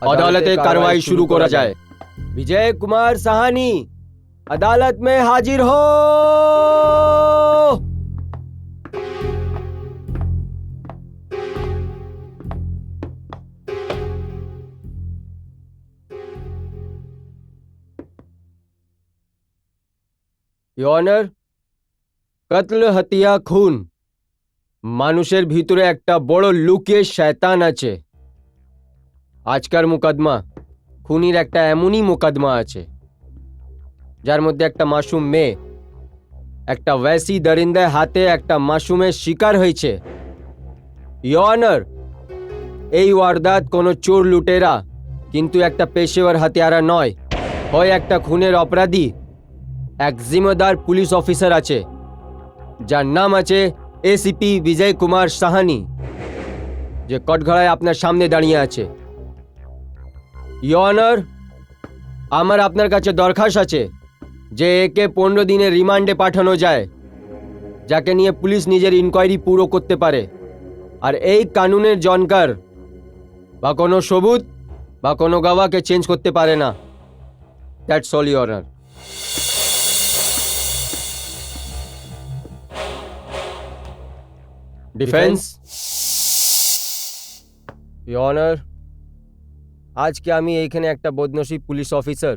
अदालते कार्रवाई शुरू करा जाए। विजय कुमार साहनी अदालत में हाजिर हो। योर ऑनर, कत्ल हत्या खून মানুষের ভিতরে একটা বড় লুকিয়ে শয়তান আছে। আজকের মুকদ্দমা খুনির একটা এমনই মুকদ্দমা আছে যার মধ্যে একটা মাসুম মেয়ে একটা वैसी দরিন্দার হাতে একটা মাসুমের শিকার হয়েছে। ইয়োর অনার, এই ওয়ারদাত কোনো চোর লুটেরা কিন্তু একটা পেশাওয়ার হাতিয়ারা নয়, হয় একটা খুনের অপরাধী এক জিম্মেদার পুলিশ অফিসার আছে যার নাম আছে এসিপি বিজয় কুমার সাহানি, যে কটঘরায় আপনার সামনে দাঁড়িয়ে আছে। ইয়োর অনার, আমার আপনার কাছে দরখাস্ত আছে যে একে 15 দিনের রিমান্ডে পাঠানো যায়, যাকে নিয়ে পুলিশ নিজের ইনকোয়ারি পুরো করতে পারে। আর এই কানুনের জনকার বা কোনো সবুত বা কোনো গওয়াকে চেঞ্জ করতে পারে না। That's all your honour. Defence. Your honour, আজকে আমি এইখানে একটা বদনসিব পুলিশ অফিসার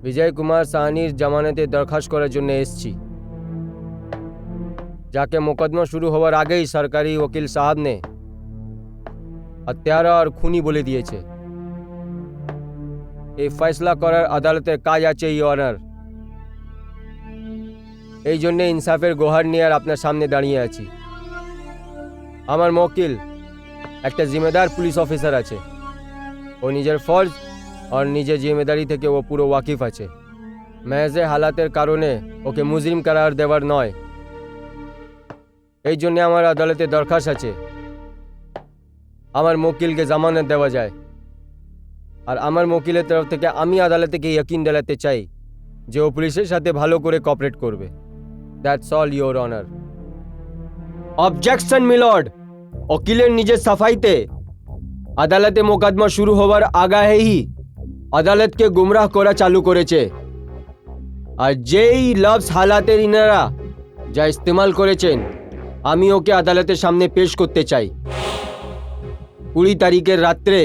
বিজয় কুমার সাহানির জামানতে দরখাস্ত করার জন্য এসেছি, যাকে মোকদ্দমা শুরু হওয়ার আগেই সরকারি ওকিল সাহেব ने হত্যারা আর খুনি বলে দিয়েছে। এই ফয়সলা করার আদালতের কাজ আছে ইয়োর অনার। এই জন্য ইনসাফের গোহার নিয়ে আর আপনার সামনে দাঁড়িয়ে আছি। আমার মকিল একটা জিম্মেদার পুলিশ অফিসার আছে, ও নিজের ফরজ আর নিজের জিম্মেদারি থেকে ও পুরো ওয়াকিফ আছে। মেহজে হালাতের কারণে ওকে মুজরিম করার দেওয়ার নয়। এই জন্য আমার আদালতে দরখাস্ত আছে আমার মকিলকে জামানত দেওয়া যায়। আর আমার মকিলের তরফ থেকে আমি আদালতকে ইয়কিন দিলাতে চাই যে ও পুলিশের সাথে ভালো করে কোঅপারেট করবে। That's all your honour. Objection milord. ওকিলের নিজের সাফাইতে আদালতে মোকদ্দমা শুরু হওয়ার আগেই আদালতকে গুমরাহ করা চালু করেছে। আর যেই লফজ হালাতের ইনারা যা ইস্তেমাল করেছেন আমি ওকে আদালতের সামনে পেশ করতে চাই। 20 তারিখের রাত্রে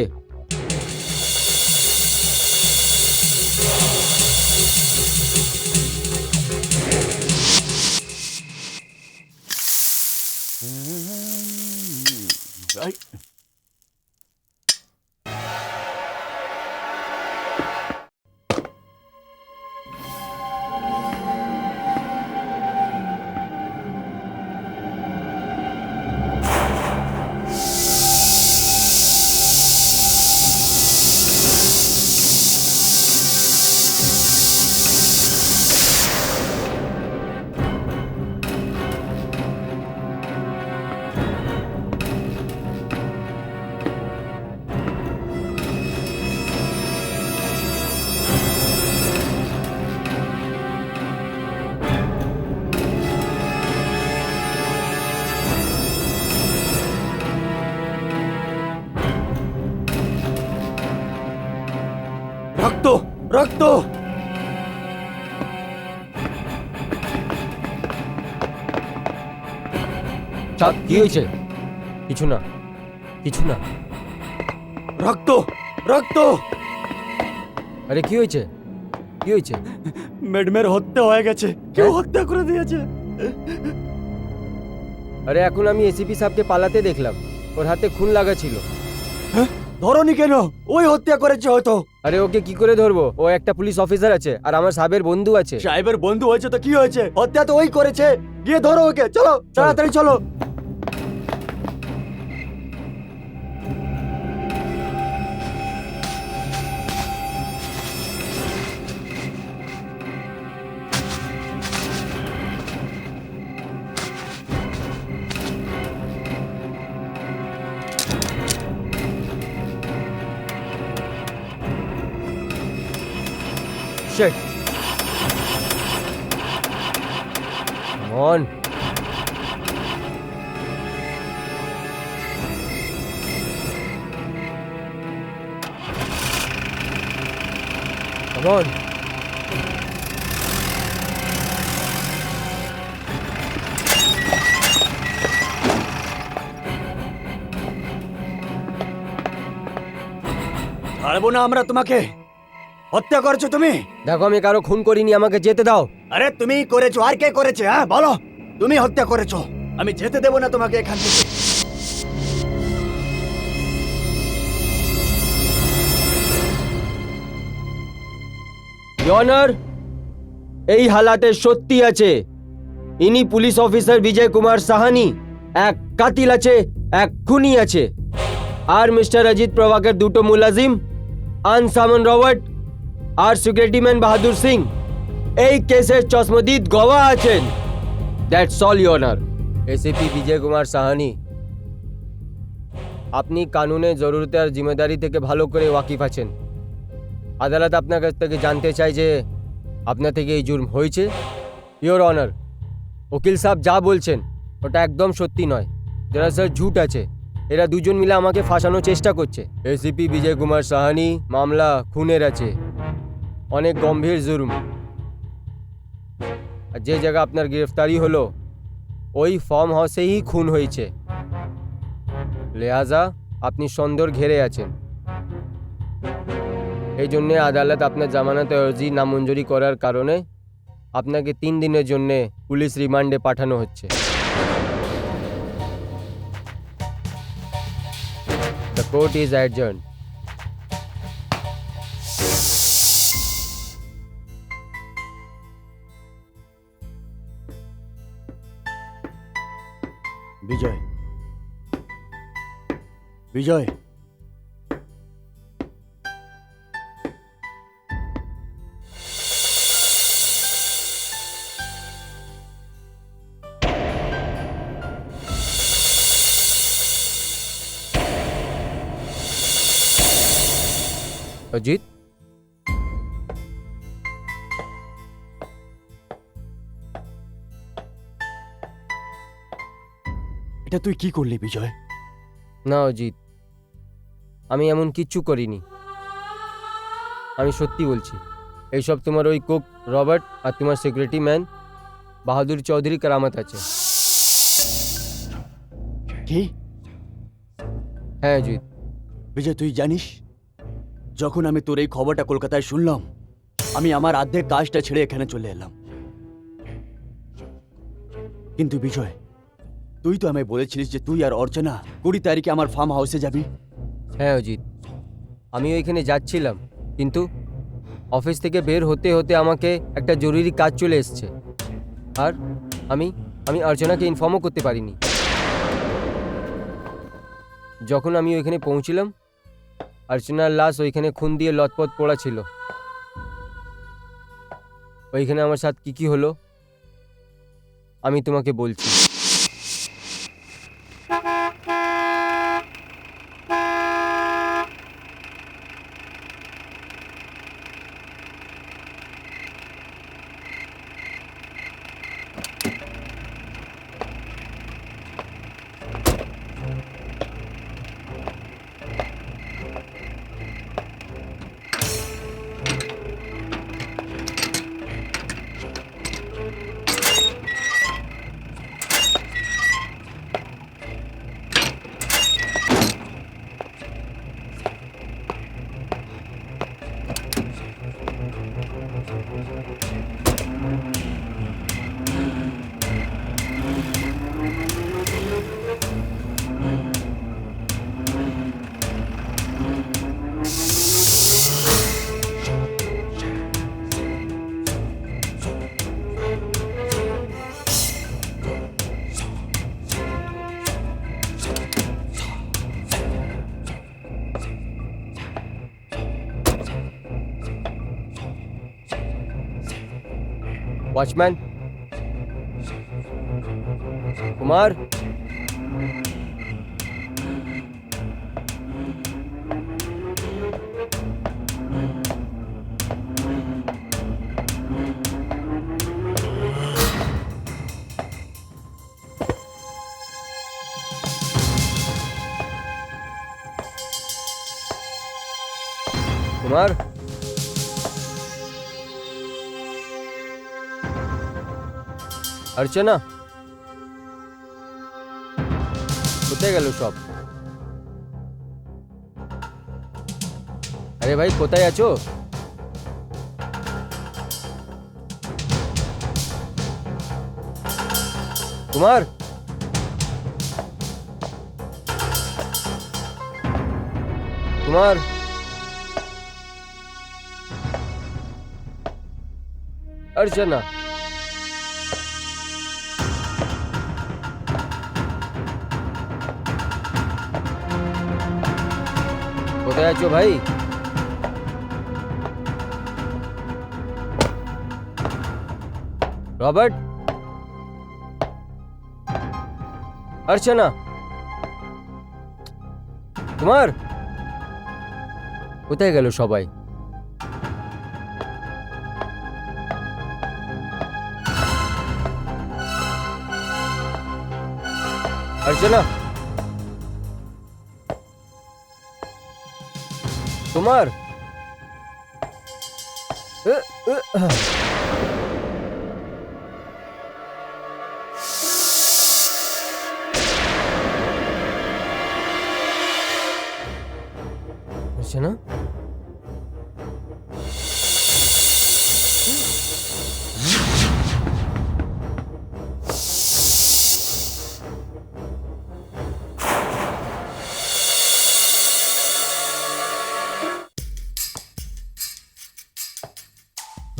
রক্ত রক্ত কি হয়েছে? কিছু না, কিছু না। রক্ত রক্ত। আরে কি হয়েছে? কি হয়েছে? ম্যাডামের হত্যা হয়ে গেছে, কেউ হত্যা করে দিয়েছে। আরে এখন আমি এসিপি সাহেবকে পালাতে দেখলাম, ওর হাতে খুন লাগা ছিল। ধরনি কেন? ওই হত্যা করেছে হয়তো। আরে ওকে কি করে ধরবো? ও একটা পুলিশ অফিসার আছে আর আমার সাহেবের বন্ধু আছে। সাহেবের বন্ধু হয়েছে তো কি হয়েছে? হত্যা তো ওই করেছে। গিয়ে ধরো ওকে, চলো তাড়াতাড়ি চলো। Shit. Come on. Come on. ছাড়বো না আমরা তোমাকে। হত্যা করেছো তুমি। দেখো আমি কারো খুন করিনি, আমাকে যেতে দাও। আরে তুমি করেছো, আর কে করেছে? হ্যাঁ বলো, তুমি হত্যা করেছো। আমি যেতে দেবো না তোমাকে এখান থেকে। ইয়নার, এই হালাতে সত্যি আছে। ইনি পুলিশ অফিসার বিজয় কুমার সাহানি। এক কাতিল আছে, এক খুনি আছে। আর মিস্টার অজিত প্রভাকের দুটো মুলাজিম, আনসামন রবার্ট আর সিকিউরিটি ম্যান বাহাদুর সিং, এই কেসের চশমদিদ গওয়া আছেন। That's all your honour. ACP Vijay Kumar Sahani, আপনি কানুনের জরুরতে আর জিম্মেদারি থেকে ভালো করে ওয়াকিফ আছেন। আদালত আপনার কাছ থেকে জানতে চাই যে আপনার থেকে এই জুর্ম হয়েছে। ইয়োর অনার, উকিল সাহেব যা বলছেন ওটা একদম সত্যি নয়, দরাসল ঝুট আছে। এরা দুজন মিলে আমাকে ফাঁসানোর চেষ্টা করছে। এসিপি বিজয় কুমার সাহানি, মামলা খুনের আছে, অনেক গম্ভীর জুর্ম। আর যে জায়গা আপনার গ্রেফতারি হলো ওই ফার্ম হাউসেই খুন হয়েছে, লিহাজা আপনি সন্দেহর ঘেরে আছেন। এই জন্যে আদালত আপনার জামানত আর্জি নামঞ্জুরি করার কারণে আপনাকে 3 দিনের জন্য পুলিশ রিমান্ডে পাঠানো হচ্ছে। The court is adjourned. বিজয়, বিজয়, অজিত, এটা তুই কি করলি বিজয়? না অজিত, আমি এমন কিচ্ছু করিনি। আমি সত্যি বলছি, এইসব তোমার ওই কুক রবার্ট আর তোমার সিকিউরিটি ম্যান বাহাদুর চৌধুরী কারামত আছে। কি? হ্যাঁ অজিত। বিজয়, তুই জানিস, যখন আমি তোর এই খবরটা কলকাতায় শুনলাম, আমি আমার অর্ধেক কাজটা ছেড়ে এখানে চলে এলাম। কিন্তু বিজয়, তুই তো আমায় বলেছিলিস যে তুই আর অর্চনা 20 তারিখে আমার ফার্ম হাউসে যাবি। হ্যাঁ অজিত, আমি ওইখানে যাচ্ছিলাম, কিন্তু অফিস থেকে বের হতে হতে আমাকে একটা জরুরি কাজ চলে এসছে। আর আমি অর্চনাকে ইনফর্মও করতে পারিনি। যখন আমি ওইখানে পৌঁছিলাম, অর্চনার লাশ ওইখানে খুন দিয়ে লথপথ পড়া ছিল। ওইখানে আমার সাথে কি কি হলো আমি তোমাকে বলছি। वॉचमैन कुमार, कुमार, अर्चना কোথায় গেল সব? আরে ভাই কোথায় আছো? কুমার, কুমার, अर्चना কোথায় আছো ভাই? রবার্ট, अर्चना, কুমার, কোথায় গেল সবাই? अर्चना, कुमार, अर्चना,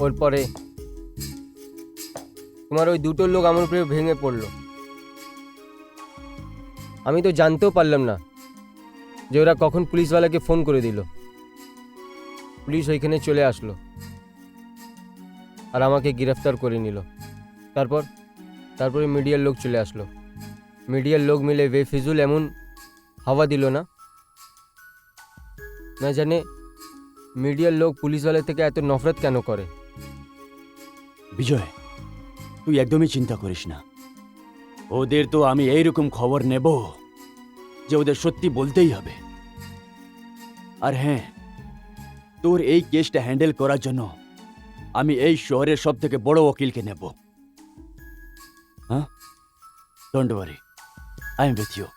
ওর পরে তোমার ওই দুটো লোক আমার উপরে ভেঙে পড়লো। আমি তো জানতেও পারলাম না যে ওরা কখন পুলিশওয়ালাকে ফোন করে দিল। পুলিশ ওইখানে চলে আসলো আর আমাকে গ্রেফতার করে নিল। তারপরে মিডিয়ার লোক চলে আসলো। মিডিয়ার লোক মিলে বেফিজুল এমন হাওয়া দিল না, না জানে মিডিয়ার লোক পুলিশওয়ালা থেকে এত নফরত কেন করে। বিজয়, তুই একদমই চিন্তা করিস না। ওদের তো আমি এইরকম খবর নেব যে ওদের সত্যি বলতেই হবে। আর হ্যাঁ, তোর এই কেসটা হ্যান্ডেল করার জন্য আমি এই শহরের সব থেকে বড় ওকিলকে নেব। হ্যাঁ, don't worry, I am with you.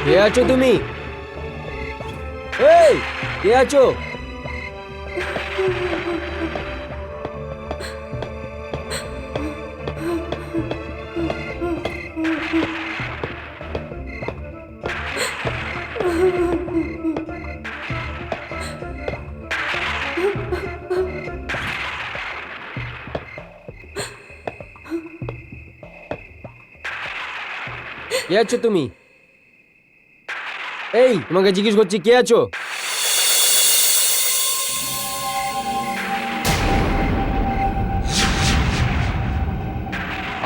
কে আছো তুমি? এই কে আছো? কে আছো তুমি? এই, তোমাকে জিজ্ঞেস করছি কে আছো?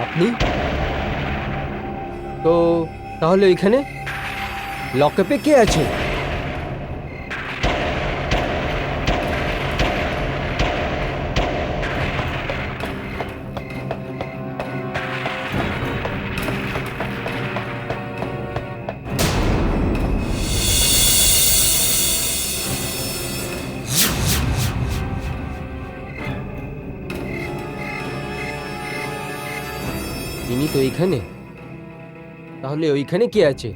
আপনি? তো তাহলে ওইখানে লকআপে কে আছে? ইনি তো এইখানে। তাহলে ওইখানে কে আছে?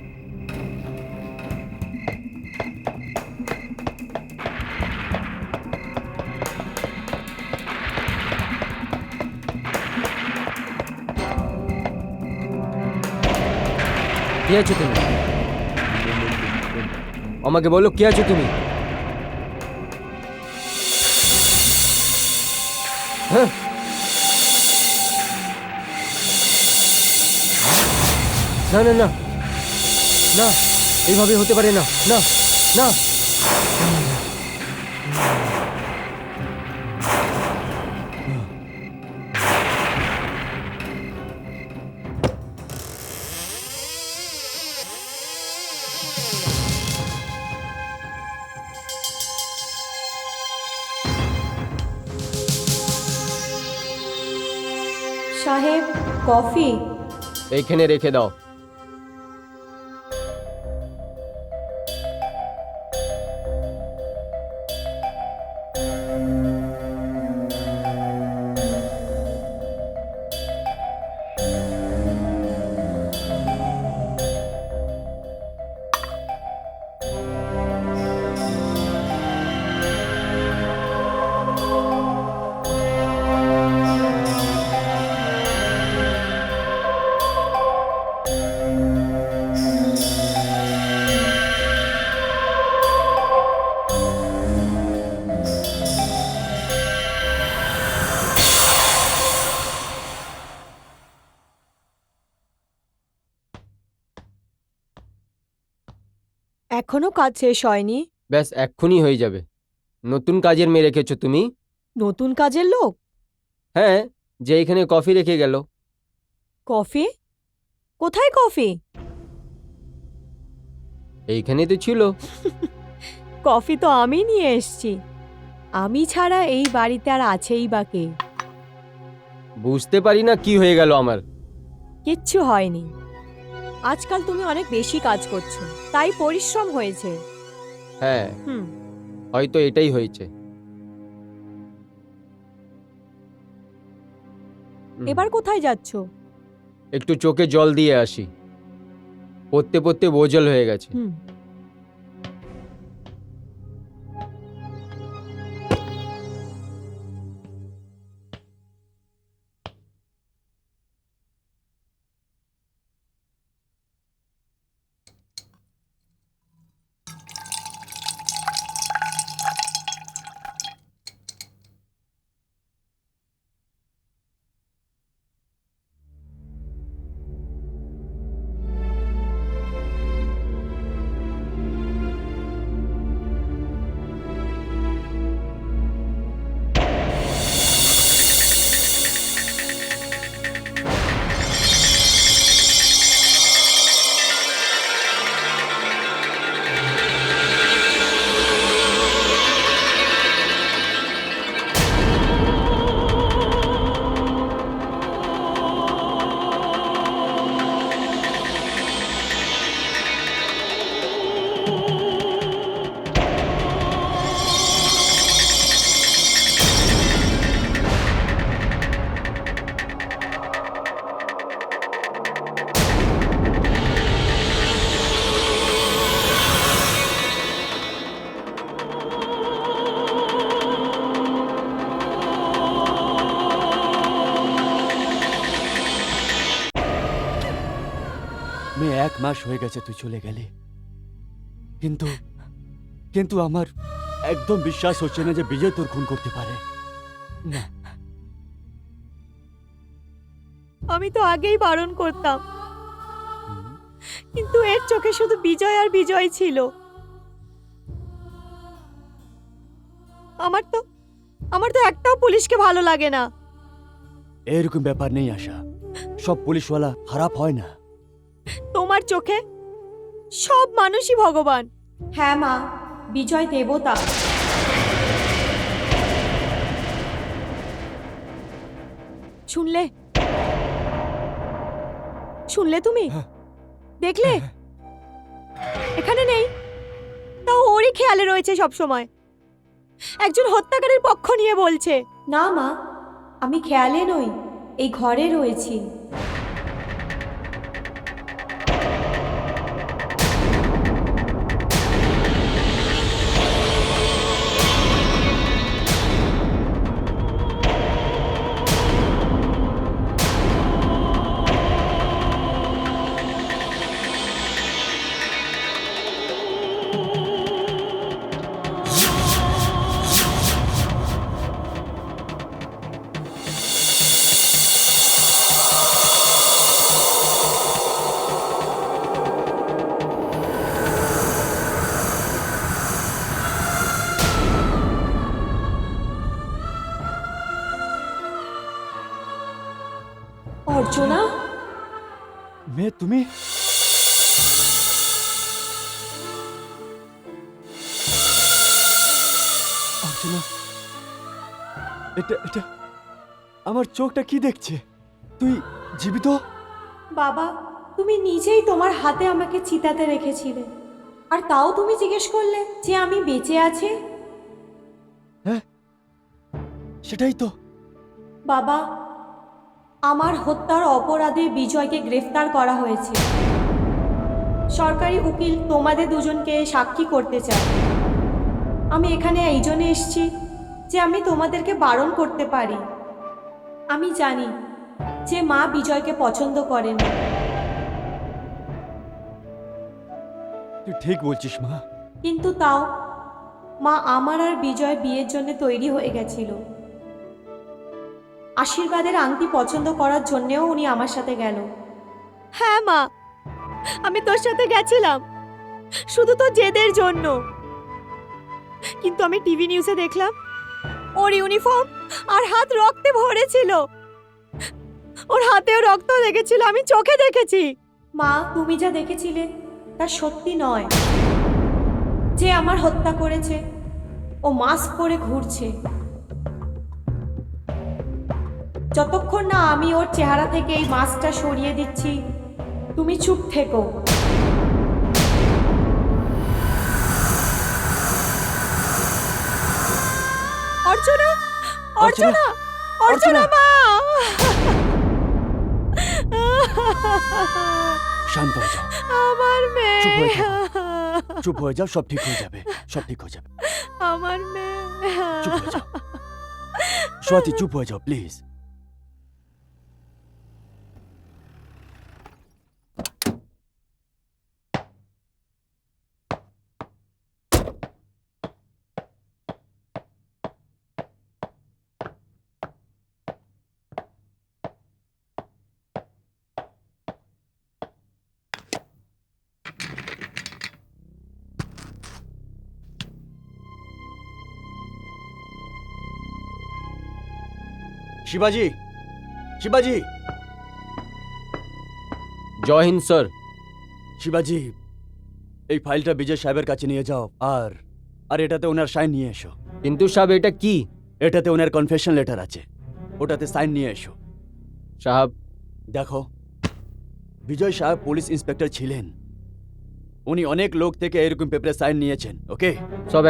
কে আছো তুমি? আমাকে বলো কে আছো তুমি? হ্যাঁ, না না না না, এইভাবে হতে পারে না। না না। সাহেব, কফি। এইখানে রেখে দাও। এখনো কাজ শেষ হয়নি? ব্যাস এক্ষুনি হয়ে যাবে। নতুন কাজের মেয়ে রেখেছো তুমি? নতুন কাজের লোক? হ্যাঁ, যে এখানে কফি রেখে গেল। কফি? কোথায় কফি? এইখানেই তো ছিল। কফি তো আমি নিয়ে এসেছি। আমি ছাড়া এই বাড়িতে আর আছেই বা কে? বুঝতে পারি না কি হয়ে গেল আমার। কিচ্ছু হয়নি। আজকাল তুমি অনেক বেশি কাজ করছো, তাই পরিশ্রম হয়েছে। হ্যাঁ, হুম। হয়তো এটাই হয়েছে। এবার কোথায় যাচ্ছ? একটু চোখে জল দিয়ে আসি। পড়তে পড়তে বোঝল হয়ে গেছে। হুম। মাস হয়ে গেছে তুই চলে গেলি, কিন্তু কিন্তু আমার একদম বিশ্বাস হচ্ছে না যে বিজয় তোর খুন করতে পারে। না, আমি তো আগেই বারণ করতাম, কিন্তু এর চোখে শুধু বিজয় আর বিজয় ছিল। আমার তো একটাও পুলিশকে ভালো লাগে না। এরকম ব্যাপার নেই আশা, সব পুলিশওয়ালা খারাপ হয় না। তোমার চোখে সব মানুষই ভগবান। হ্যাঁ মা, বিজয় দেবতা। শুনলে শুনলে তুমি? দেখলে? এখানে নেই, তাও ওরই খেয়ালে রয়েছে সব সময়। একজন হত্যাকারীর পক্ষ নিয়ে বলছে। না মা, আমি খেয়ালে নই, এই ঘরে রয়েছি। অর্চনা, মেয়ে তুমি? অর্চনা, এটা এটা আমার চোখটা কি দেখছে? তুই জীবিত? বাবা, তুমি নিজেই তোমার হাতে আমাকে চিতাতে রেখেছিলে, আর তাও তুমি জিজ্ঞেস করলে যে আমি বেঁচে আছি। হ্যাঁ, সেটাই তো। বাবা, আমার হত্যার অপরাধে বিজয়কে গ্রেফতার করা হয়েছে। সরকারি উকিল তোমাদের দুজনকে সাক্ষী করতে চায়। আমি এখানে এই জন্য এসেছি যে আমি তোমাদেরকে বারণ করতে পারি। আমি জানি যে মা বিজয়কে পছন্দ করেন। তুই ঠিক বলছিস মা। কিন্তু তাও মা আমার আর বিজয় বিয়ের জন্য তৈরি হয়ে গেছিল। আশীর্বাদের আংটি পছন্দ করার জন্যেও উনি আমার সাথে গেল। হ্যাঁ মা, আমি তোর সাথে গেছিলাম শুধু তো জেদের জন্য। কিন্তু আমি টিভি নিউজে দেখলাম ওর ইউনিফর্ম আর হাত রক্তে ভরে ছিল। ওর হাতেও রক্ত লেগেছিল, আমি চোখে দেখেছি। মা, তুমি যা দেখেছিলে তা সত্যি নয়। যে আমার হত্যা করেছে ও মাস্ক পরে ঘুরছে। যতক্ষণ না আমি ওর চেহারা থেকে এই মাস্কটা সরিয়ে দিচ্ছি, তুমি চুপ থেকো। অর্চনা, অর্চনা, অর্চনা মা! শান্ত হয়ে যাও, আমার মেয়ে, চুপ হয়ে যাও। চুপ হয়ে যাও, সব ঠিক হয়ে যাবে, সব ঠিক হয়ে যাবে। আমার মেয়ে। চুপ হয়ে যাও স্বাতি, চুপ হয়ে যাও প্লিজ। শিবাজি, শিবাজি, জয় হিন্দ স্যার। শিবাজি, এই ফাইলটা বিজয় সাহেবের কাছে নিয়ে যাও, আর আর এটাতে ওনার সাইন নিয়ে এসো। কিন্তু সাহেব এটা কি? এটাতে ওনার কনফেশন লেটার আছে, ওটাতে সাইন নিয়ে এসো। সাহেব, দেখো, বিজয় সাহেব পুলিশ ইন্সপেক্টর ছিলেন, উনি অনেক লোক থেকে এরকম পেপারে সাইন নিয়েছেন। ওকে, সব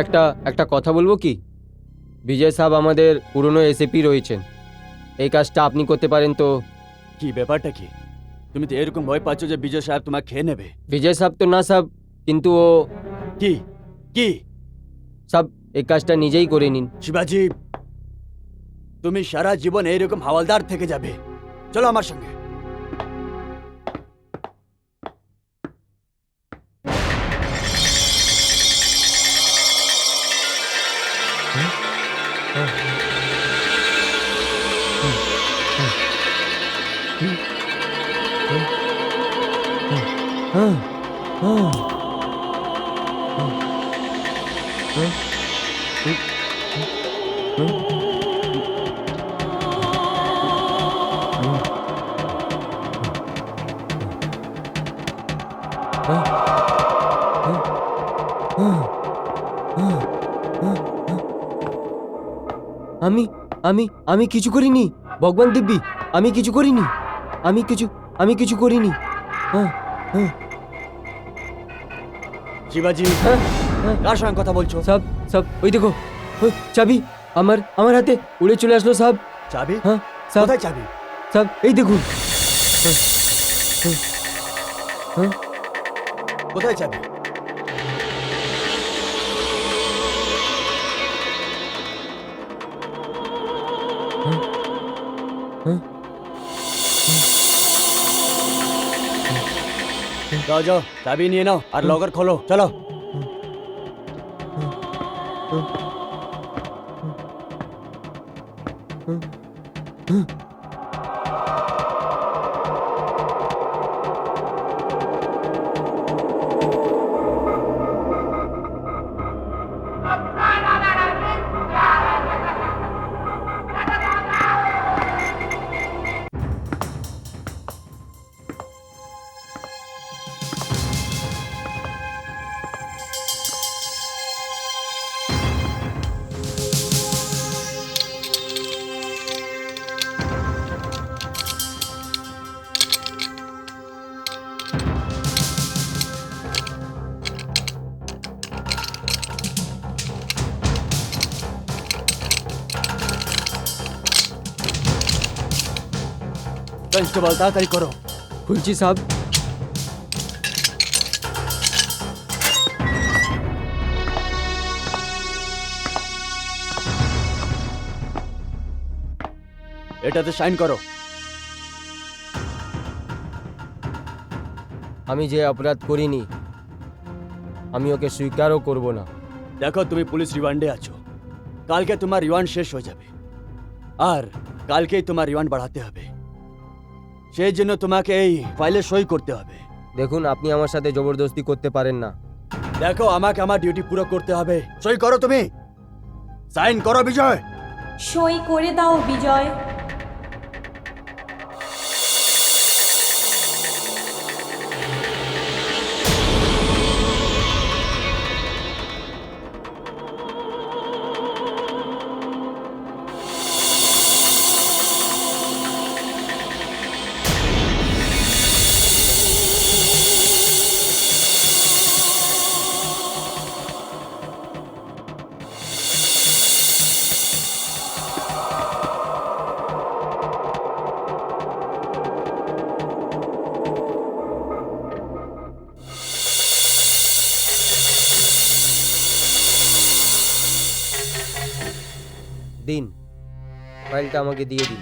একটা কথা বলবো কি? বিজয় সাহেব আমাদের পুরনো এসএপি রয়েছেন, এই কাজটা আপনি করতে পারেন তো? কি ব্যাপারটা কি? তুমি তো এরকম ভয় পাচ্ছ যে বিজয় সাহেব তোমাকে খেয়ে নেবে। বিজয় সাহেব তো না সাহেব, কিন্তু ও কি কি সব এই কাজটা নিজেই করে নিন। শিবাজি, তুমি সারা জীবন এইরকম হাওলদার থেকে যাবে। চলো আমার সঙ্গে। আমি আমি আমি কিছু করিনি ভগবান দিব্যি, আমি কিছু করিনি, আমি কিছু করিনি। শিবাজি, কার সঙ্গে কথা বলছো? সব সব ওই দেখো, ওই চাবি আমার আমার হাতে উড়ে চলে আসলো সব। চাবি? হ্যাঁ সব কোথায় চাবি? সব এই দেখুন। কোথায় চাবি? যাও যাও, চাবি নিয়ে নাও আর লকার খোলো, চলো। কনস্টেবল, তাড়াতাড়ি করো। খুলছি সাহেব। এটাতে সাইন করো। আমি যে অপরাধ করিনি আমি ওকে স্বীকারও করব না। দেখো, তুমি পুলিশ রিমান্ডে আছো, কালকে তোমার রিমান্ড শেষ হয়ে যাবে আর কালকেই তোমার রিমান্ড বাড়াতে হবে। সেই জন্য তোমাকে এই ফাইলে সই করতে হবে। দেখুন, আপনি আমার সাথে জবরদস্তি করতে পারেন না। দেখো, আমাকে আমার ডিউটি পুরো করতে হবে। সই করো, তুমি সাইন করো। বিজয়, সই করে দাও বিজয়। দিন, ফাইলটা আমাকে দিয়ে দিন।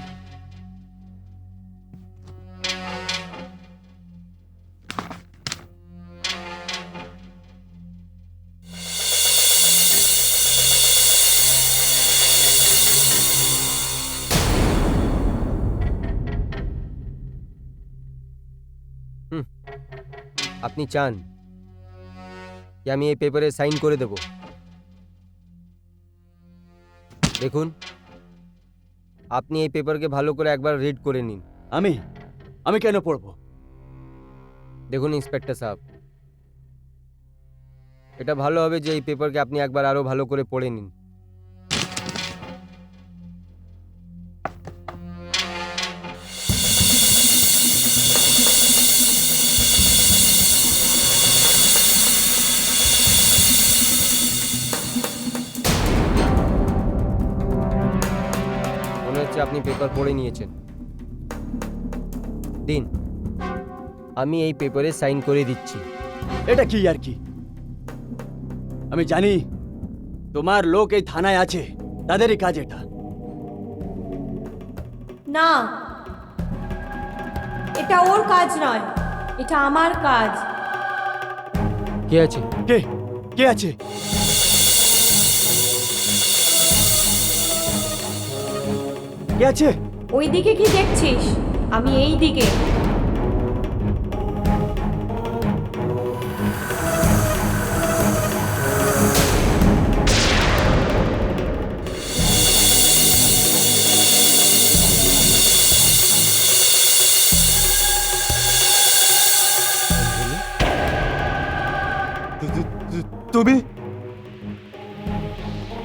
আপনি চান কি আমি এই পেপারে সাইন করে দেব? দেখুন, আপনি এই পেপারকে ভালো করে একবার রিড করে নিন। আমি কেন পড়বো? দেখুন ইন্সপেক্টর সাহেব, এটা ভালো হবে যে এই পেপারকে আপনি একবার আরো ভালো করে পড়ে নিন। মনে হচ্ছে আপনি পেপার পড়ে নিয়েছেন। দিন, আমি এই পেপারে সাইন করে দিচ্ছি। এটা কি আর কি? আমি জানি তোমার লোক এই থানায় আছে, তাদেরই কাজ এটা। না, এটা ওর কাজ নয়, এটা আমার কাজ। কে আছে? কে কে আছে? কে আছে? ওই দিকে কি দেখছিস? আমি এই দিকে।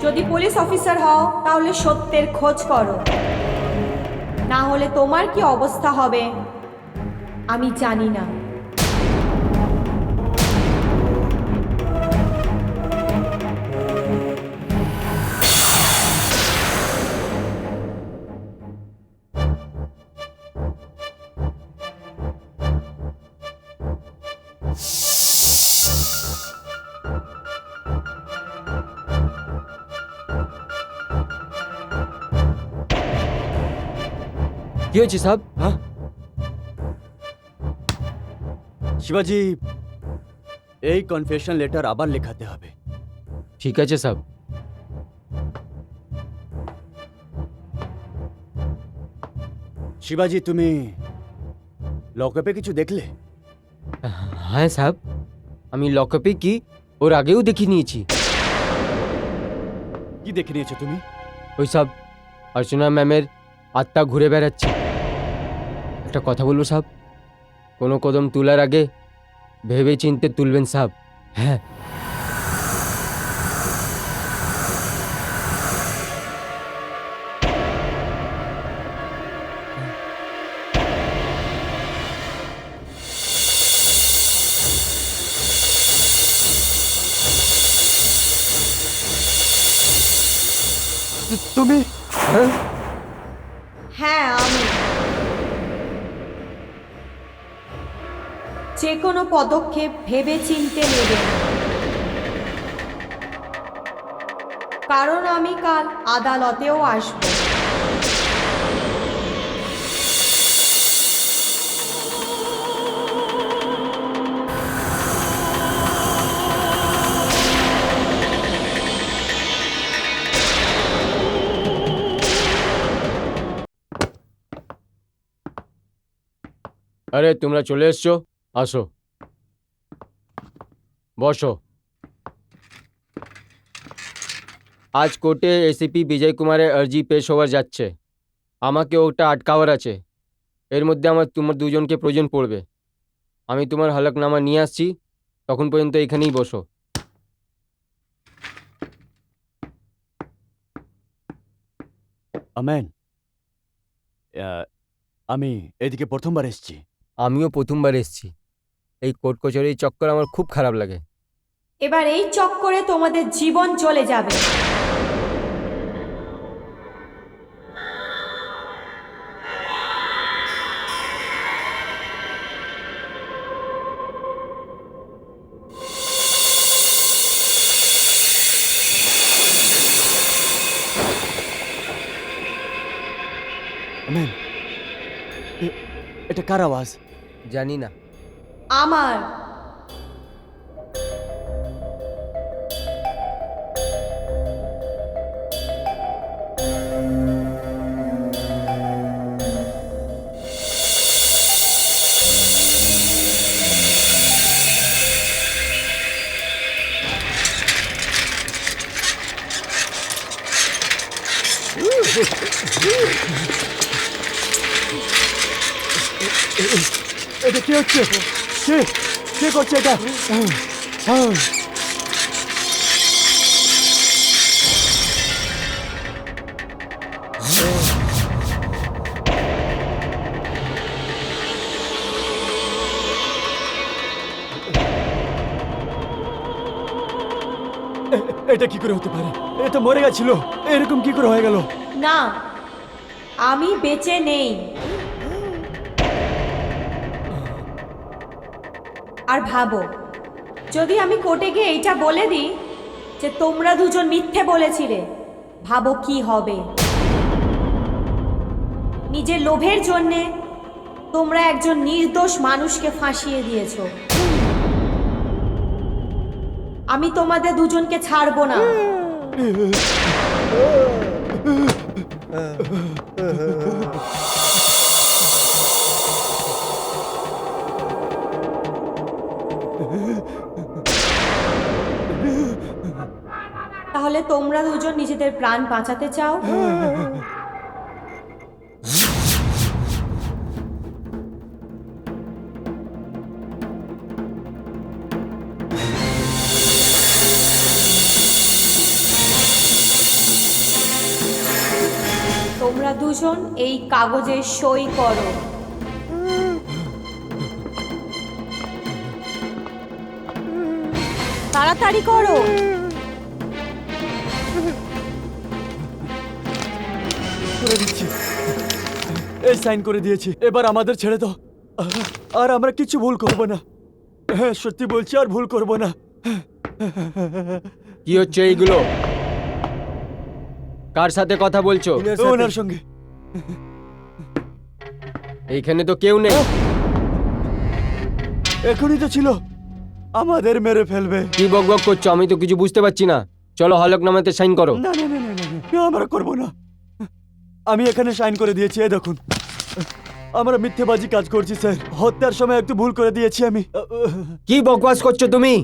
যদি পুলিশ অফিসার হও তাহলে সত্যের খোঁজ করো, না হলে তোমার কি অবস্থা হবে আমি জানি না। কি হয়েছে সাহেব? হ্যাঁ শিবাজি, এই কনফেশন লেটার আবার লেখাতে হবে। ঠিক আছে সাহেব। শিবাজি, তুমি লকআপে কিছু দেখলে? হ্যাঁ সাহেব, আমি লকআপে কি ওর আগেও দেখে নিয়েছি। কি দেখে নিয়েছো তুমি? ওই সব অর্চনা ম্যামের আত্মা ঘুরে বেড়াচ্ছে। একটা কথা বলবো সাহেব, কোনো কদম তোলার আগে ভেবে চিনতে তুলবেন সাহেব। হ্যাঁ, তুমি? হ্যাঁ হ্যাঁ আমি। যে কোনো পদক্ষেপ ভেবে চিনতে নেবেন, কারণ আমি কাল আদালতেও আসবো। আরে তোমরা চলে এসছো, আসো বসো। আজ কোর্টে এসিপি বিজয় কুমারের আর্জি পেশ হওয়ার যাচ্ছে। আমাকে ওটা আটকাওয়ার আছে। এর মধ্যে আমার তোমার দুজনকে প্রয়োজন পড়বে। আমি তোমার হলফনামা নিয়ে আসছি, তখন পর্যন্ত এখানেই বসো। আমেন, আমি এদিকে প্রথমবার এসেছি। আমিও প্রথমবার এসেছি। এই কোর্ট কচুরির চক্কর আমার খুব খারাপ লাগে। এবার এই চক্করে তোমাদের জীবন চলে যাবে। আমেন, এটা কার আওয়াজ? জানি না। আমার। এটা কি হচ্ছে? কে কে করছে এটা? এটা কি করে হতে পারে? এ তো মরে গেছিল, এরকম কি করে হয়ে গেল? না, আমি বেঁচে নেই। আর ভাবো, যদি আমি কোর্টে গিয়ে এইটা বলে দিই যে তোমরা দুজন মিথ্যে বলেছিলে, ভাবো কি হবে। নিজের লোভের জন্যে তোমরা একজন নির্দোষ মানুষকে ফাঁসিয়ে দিয়েছো। আমি তোমাদের দুজনকে ছাড়বো না। তাহলে তোমরা দুজন নিজেদের প্রাণ বাঁচাতে চাও? তোমরা দুজন এই কাগজে সই করো। তাড়াতাড়ি করো। করে দিচ্ছি। এই সাইন করে দিয়েছি, এবার আমাদের ছেড়ে দাও। আর আমরা কিছু ভুল করব না। হ্যাঁ, সত্যি বলছি, আর ভুল করব না। কি হচ্ছে এইগুলো? কার সাথে কথা বলছো? ওনার সঙ্গে। এইখানে তো কেউ নেই। এখনই তো ছিল। আমাদের মেরে ফেলবে। কি বকবক করছো? আমি তো কিছু বুঝতে পারছি না। চলো হলফনামাতে সাইন করো। না না না না না, না, আমরা করব না। আমি এখানে সাইন করে দিয়েছি, এই দেখুন। আমরা মিথ্যেবাজি কাজ করছি স্যার। হত্যার সময় একটু ভুল করে দিয়েছি আমি। কি বকবাস করছো তুমি?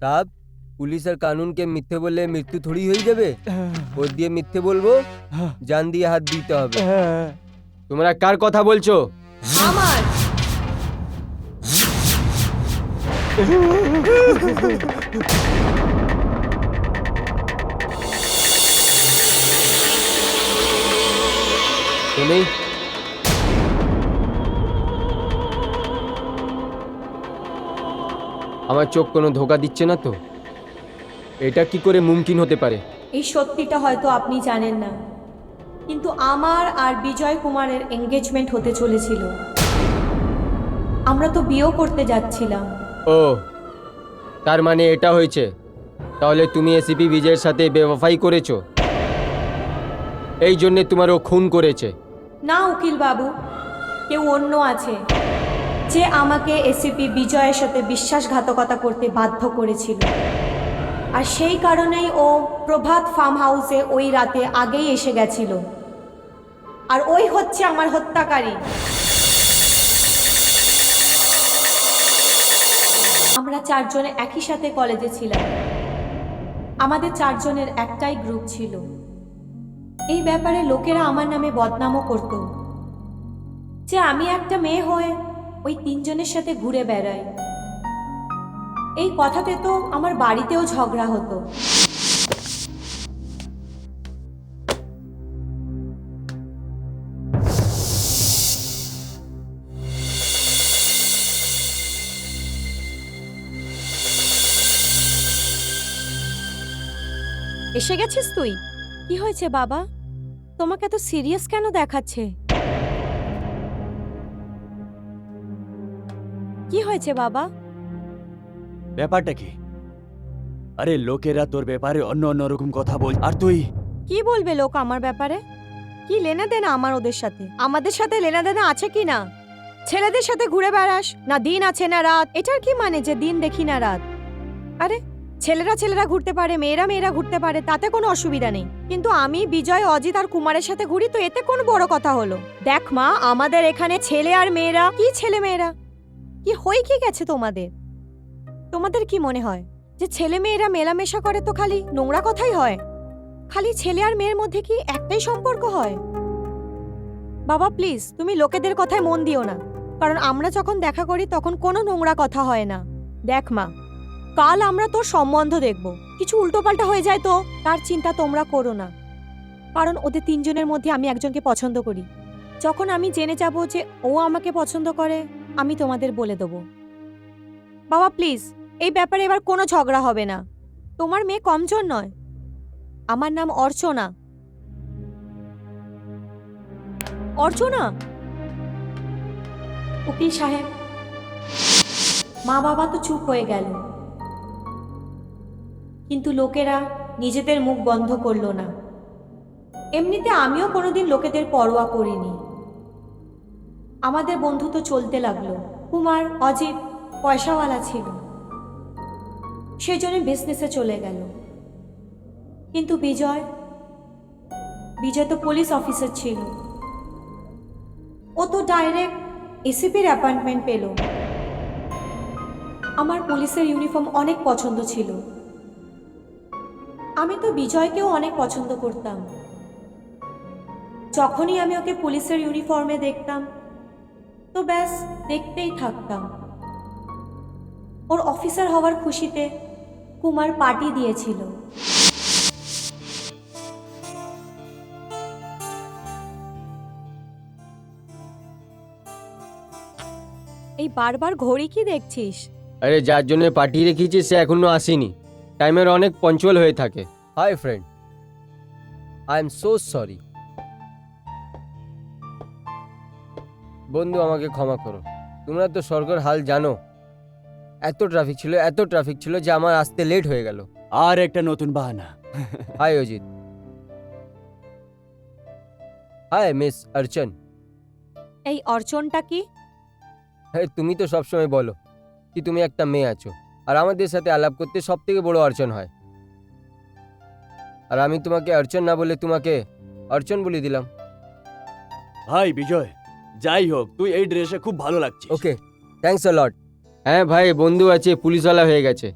साहब पुलिस और कानून के मिथ्ये बोले मृत्यु थोड़ी हो जाবে ওর দিয়ে মিথ্যে বলবো জান দিয়ে হাত দিতে হবে তোমরা কার কথা বলছো? আমার। তুমি? আমার চোখ কোনো ধোকা দিচ্ছে না তো? এটা কি করে মুমকিন হতে পারে? এই সত্যিটা হয়তো আপনি জানেন না, কিন্তু আমার আর বিজয় কুমারের এঙ্গেজমেন্ট হতে চলেছিল। আমরা তো বিয়েও করতে যাচ্ছিলাম। ও, তার মানে এটা হয়েছে। তাহলে তুমি এসিপি বিজয়ের সাথে বেওয়াফাই করেছো, এই জন্যে তোমার ও খুন করেছে। না উকিল বাবু, কেউ অন্য আছে যে আমাকে এসিপি বিজয়ের সাথে বিশ্বাসঘাতকতা করতে বাধ্য করেছিল। আর সেই কারণেই ও প্রভাত ফার্ম হাউসে ওই রাতে আগেই এসে গেছিল। আর ওই হচ্ছে আমার হত্যাকারী। আমরা চারজনে একই সাথে কলেজে ছিলাম। আমাদের চারজনের একটাই গ্রুপ ছিল। এই ব্যাপারে লোকেরা আমার নামে বদনামও করত যে আমি একটা মেয়ে হয়ে ওই তিনজনের সাথে ঘুরে বেড়াই। এই কথাতে তো আমার বাড়িতেও ঝগড়া হতো। এসে গেছিস তুই? কি হয়েছে বাবা? তোমাকে এত সিরিয়াস কেন দেখাচ্ছে? কি হয়েছে বাবা? ব্যাপারটা কি? আরে লোকেরা তোর ব্যাপারে অন্য অন্য রকম কথা বল, আর তুই কি বলবে লোক আমার ব্যাপারে? কি লেনা দেনা আমার ওদের সাথে? আমাদের সাথে লেনা দেনা আছে কি না? ছেলেদের সাথে ঘুরে বেড়াস, না দিন আছে না রাত। এটার কি মানে যে দিন দেখি না রাত? আরে ছেলেরা ঘুরতে পারে, মেয়েরা ঘুরতে পারে, তাতে কোনো অসুবিধা নেই। কিন্তু আমি বিজয়, অজিত আর কুমারের সাথে ঘুরি, তো এতে কোন বড় কথা হলো? দেখ মা, আমাদের এখানে ছেলে আর মেয়েরা কি, ছেলে মেয়েরা কি হয়ে কি গেছে তোমাদের? তোমাদের কি মনে হয় যে ছেলে মেয়েরা মেলামেশা করে তো খালি নোংরা কথাই হয়? খালি ছেলে আর মেয়ের মধ্যে কি একটাই সম্পর্ক হয়? বাবা প্লিজ, তুমি লোকেদের কথায় মন দিও না, কারণ আমরা যখন দেখা করি তখন কোনো নোংরা কথা হয় না। দেখ মা, কাল আমরা তোর সম্বন্ধ দেখব, কিছু উল্টোপাল্টা হয়ে যায় তো তার চিন্তা তোমরা করো না, কারণ ওদের তিনজনের মধ্যে আমি একজনকে পছন্দ করি। যখন আমি জেনে যাব যে ও আমাকে পছন্দ করে, আমি তোমাদের বলে দেবো। বাবা প্লিজ, এই ব্যাপারে এবার কোনো ঝগড়া হবে না। তোমার মেয়ে কমজোর নয়। আমার নাম অর্চনা। অর্চনা? উকিল সাহেব, মা বাবা তো চুপ হয়ে গেল, কিন্তু লোকেরা নিজেদের মুখ বন্ধ করলো না। এমনিতে আমিও কোনোদিন লোকেদের পরোয়া করিনি। আমাদের বন্ধুত্ব চলতে লাগলো। কুমার, অজিত পয়সাওয়ালা ছিল, সেই জন্য বিজনেসে চলে গেল। কিন্তু বিজয় তো পুলিশ অফিসার ছিল। ও তো ডাইরেক্ট এসিপির অ্যাপয়েন্টমেন্ট পেল। আমার পুলিশের ইউনিফর্ম অনেক পছন্দ ছিল। আমি তো বিজয়কেও অনেক পছন্দ করতাম। যখনই আমি ওকে পুলিশের ইউনিফর্মে দেখতাম তো ব্যাস দেখতেই থাকতাম। ওর অফিসার হওয়ার খুশিতে কুমার পার্টি দিয়েছিল। এই বারবার ঘড়ি কি দেখছিস? আরে যার জন্য পাঠিয়ে রেখেছি সে এখনো আসেনি, টাইমের অনেক পঞ্চুয়াল হয়ে থাকে। Hi friend, I am so sorry. বন্ধু আমাকে ক্ষমা করো, তোমরা তো স্বর্গের হাল জানো। এত ট্রাফিক ছিল যে আমার আসতে লেট হয়ে গেল। আর একটা নতুন বাহানা। Hi Ajit. Hi miss Archan. এই অর্চনটা কি? হ্যাঁ, তুমি তো সবসময় বলো কি তুমি একটা মেয়ে আছো, আর আমাদের সাথে আলাপ করতে সব থেকে বড় অর্চন হয়। আর আমি তোমাকে অর্চন না বলে তোমাকে অর্চন বলে দিলাম। ভাই বিজয়, যাই হোক তুই এই ড্রেসে খুব ভালো লাগছে। ওকে, থ্যাঙ্কস আ লট। হ্যাঁ ভাই, বন্ধু আছে, পুলিশওয়ালা হয়ে গেছে।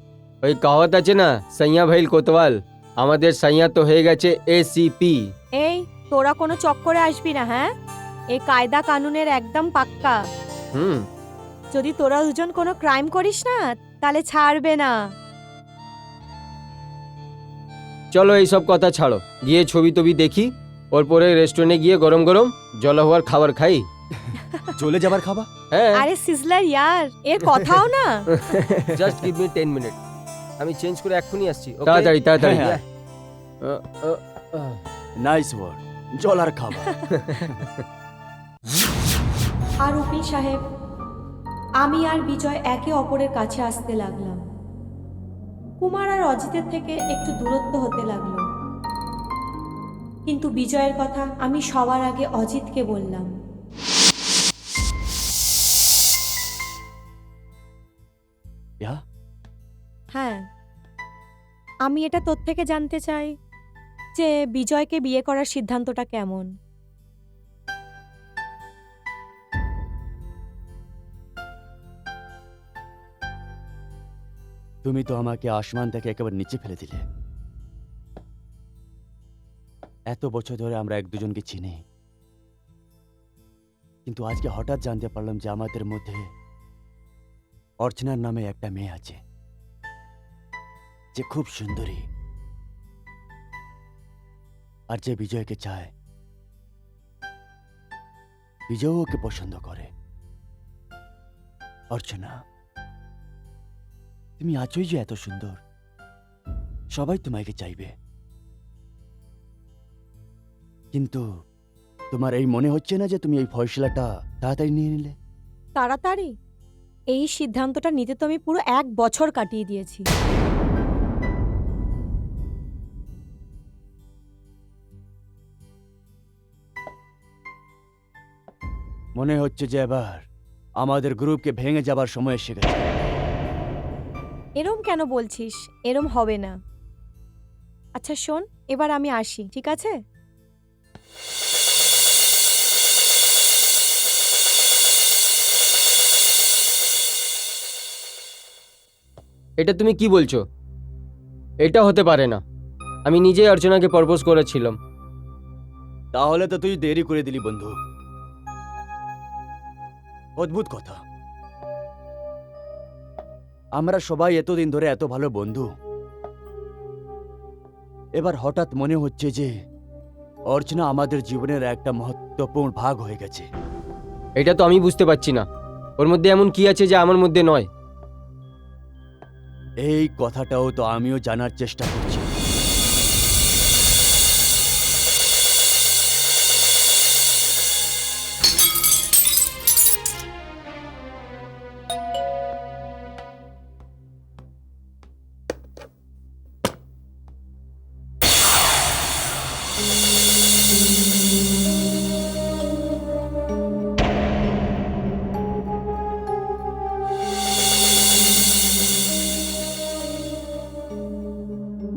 ওই কাহাওয়াত আছে না, সাইয়া ভাইল কোতওয়াল, আমাদের সাইয়া তো হয়ে গেছে এসিপি। এই তোরা কোনো চক্করে আসবি না, হ্যাঁ? এই কায়দা কানুনের একদম পাক্কা। হুম। যদি তোরা দুজন কোনো ক্রাইম করিস না তাহলে ছাড়বে না। চলো এইসব কথা ছাড়ো, গিয়ে ছবি টবি দেখি, ওর পরে রেস্টুরেন্টে গিয়ে গরম গরম জল হওয়ার খাবার খাই। চলে যাবার খাবা? হ্যাঁ। আরে সিজলার ইয়ার, এর কথাও না। জাস্ট গিভ মি 10 মিনিট, আমি চেঞ্জ করে এক্ষুনি আসছি। okay? তাড়াতাড়ি তাড়াতাড়ি। হ্যাঁ, নাইস ওয়ার্ড, জল আর খাবা। আর উকিল সাহেব, আমি আর বিজয় একে অপরের কাছে আসতে লাগলাম। কুমার আর অজিতের থেকে একটু দূরত্ব হতে লাগলো। কিন্তু বিজয়ের কথা আমি সবার আগে অজিতকে বললাম। ইয়া, হ্যাঁ, আমি এটা তোর থেকে জানতে চাই যে বিজয়কে বিয়ে করার সিদ্ধান্তটা কেমন। তুমি তো আমাকে আসমান থেকে একেবারে নিচে ফেলে দিলে। এত বছর ধরে আমরা এক দুজনকে চিনি, কিন্তু আজকে হঠাৎ জানতে পারলাম যে আমাদের মধ্যে অর্চনার নামে একটা মেয়ে আছে, যে খুব সুন্দরী, আর যে বিজয়কে চায়। বিজয় ওকে পছন্দ করে। অর্চনা, তুমি আছোই যে এত সুন্দর, সবাই তোমাকে চাইবে। কিন্তু তোমার এই মনে হচ্ছে না যে তুমি এই ফয়সলাটা তাড়াতাড়ি নিয়ে নিলে? তাড়াতাড়ি? এই সিদ্ধান্তটা নিতে তো আমি পুরো 1 বছর কাটিয়ে দিয়েছি। মনে হচ্ছে যে এবার আমাদের গ্রুপকে ভেঙে যাবার সময় এসে গেছে। এরম কেন বলছিস? এরম হবে না। আচ্ছা শোন, এবার আমি আসি, ঠিক আছে? এটা তুমি কি বলছো? এটা হতে পারে না। আমি নিজেই অর্চনাকে প্রপোজ করেছিলাম। তাহলে তো তুই দেরি করে দিলি বন্ধু। অদ্ভুত কথা, আমরা সবাই এতদিন ধরে এত ভালো বন্ধু, এবার হঠাৎ মনে হচ্ছে যে অর্চনা আমাদের জীবনের একটা মহত্বপূর্ণ ভাগ হয়ে গেছে। এটা তো আমি বুঝতে পারছি না, ওর মধ্যে এমন কি আছে যা আমার মধ্যে নয়। এই কথাটাও তো আমিও জানার চেষ্টা করছি।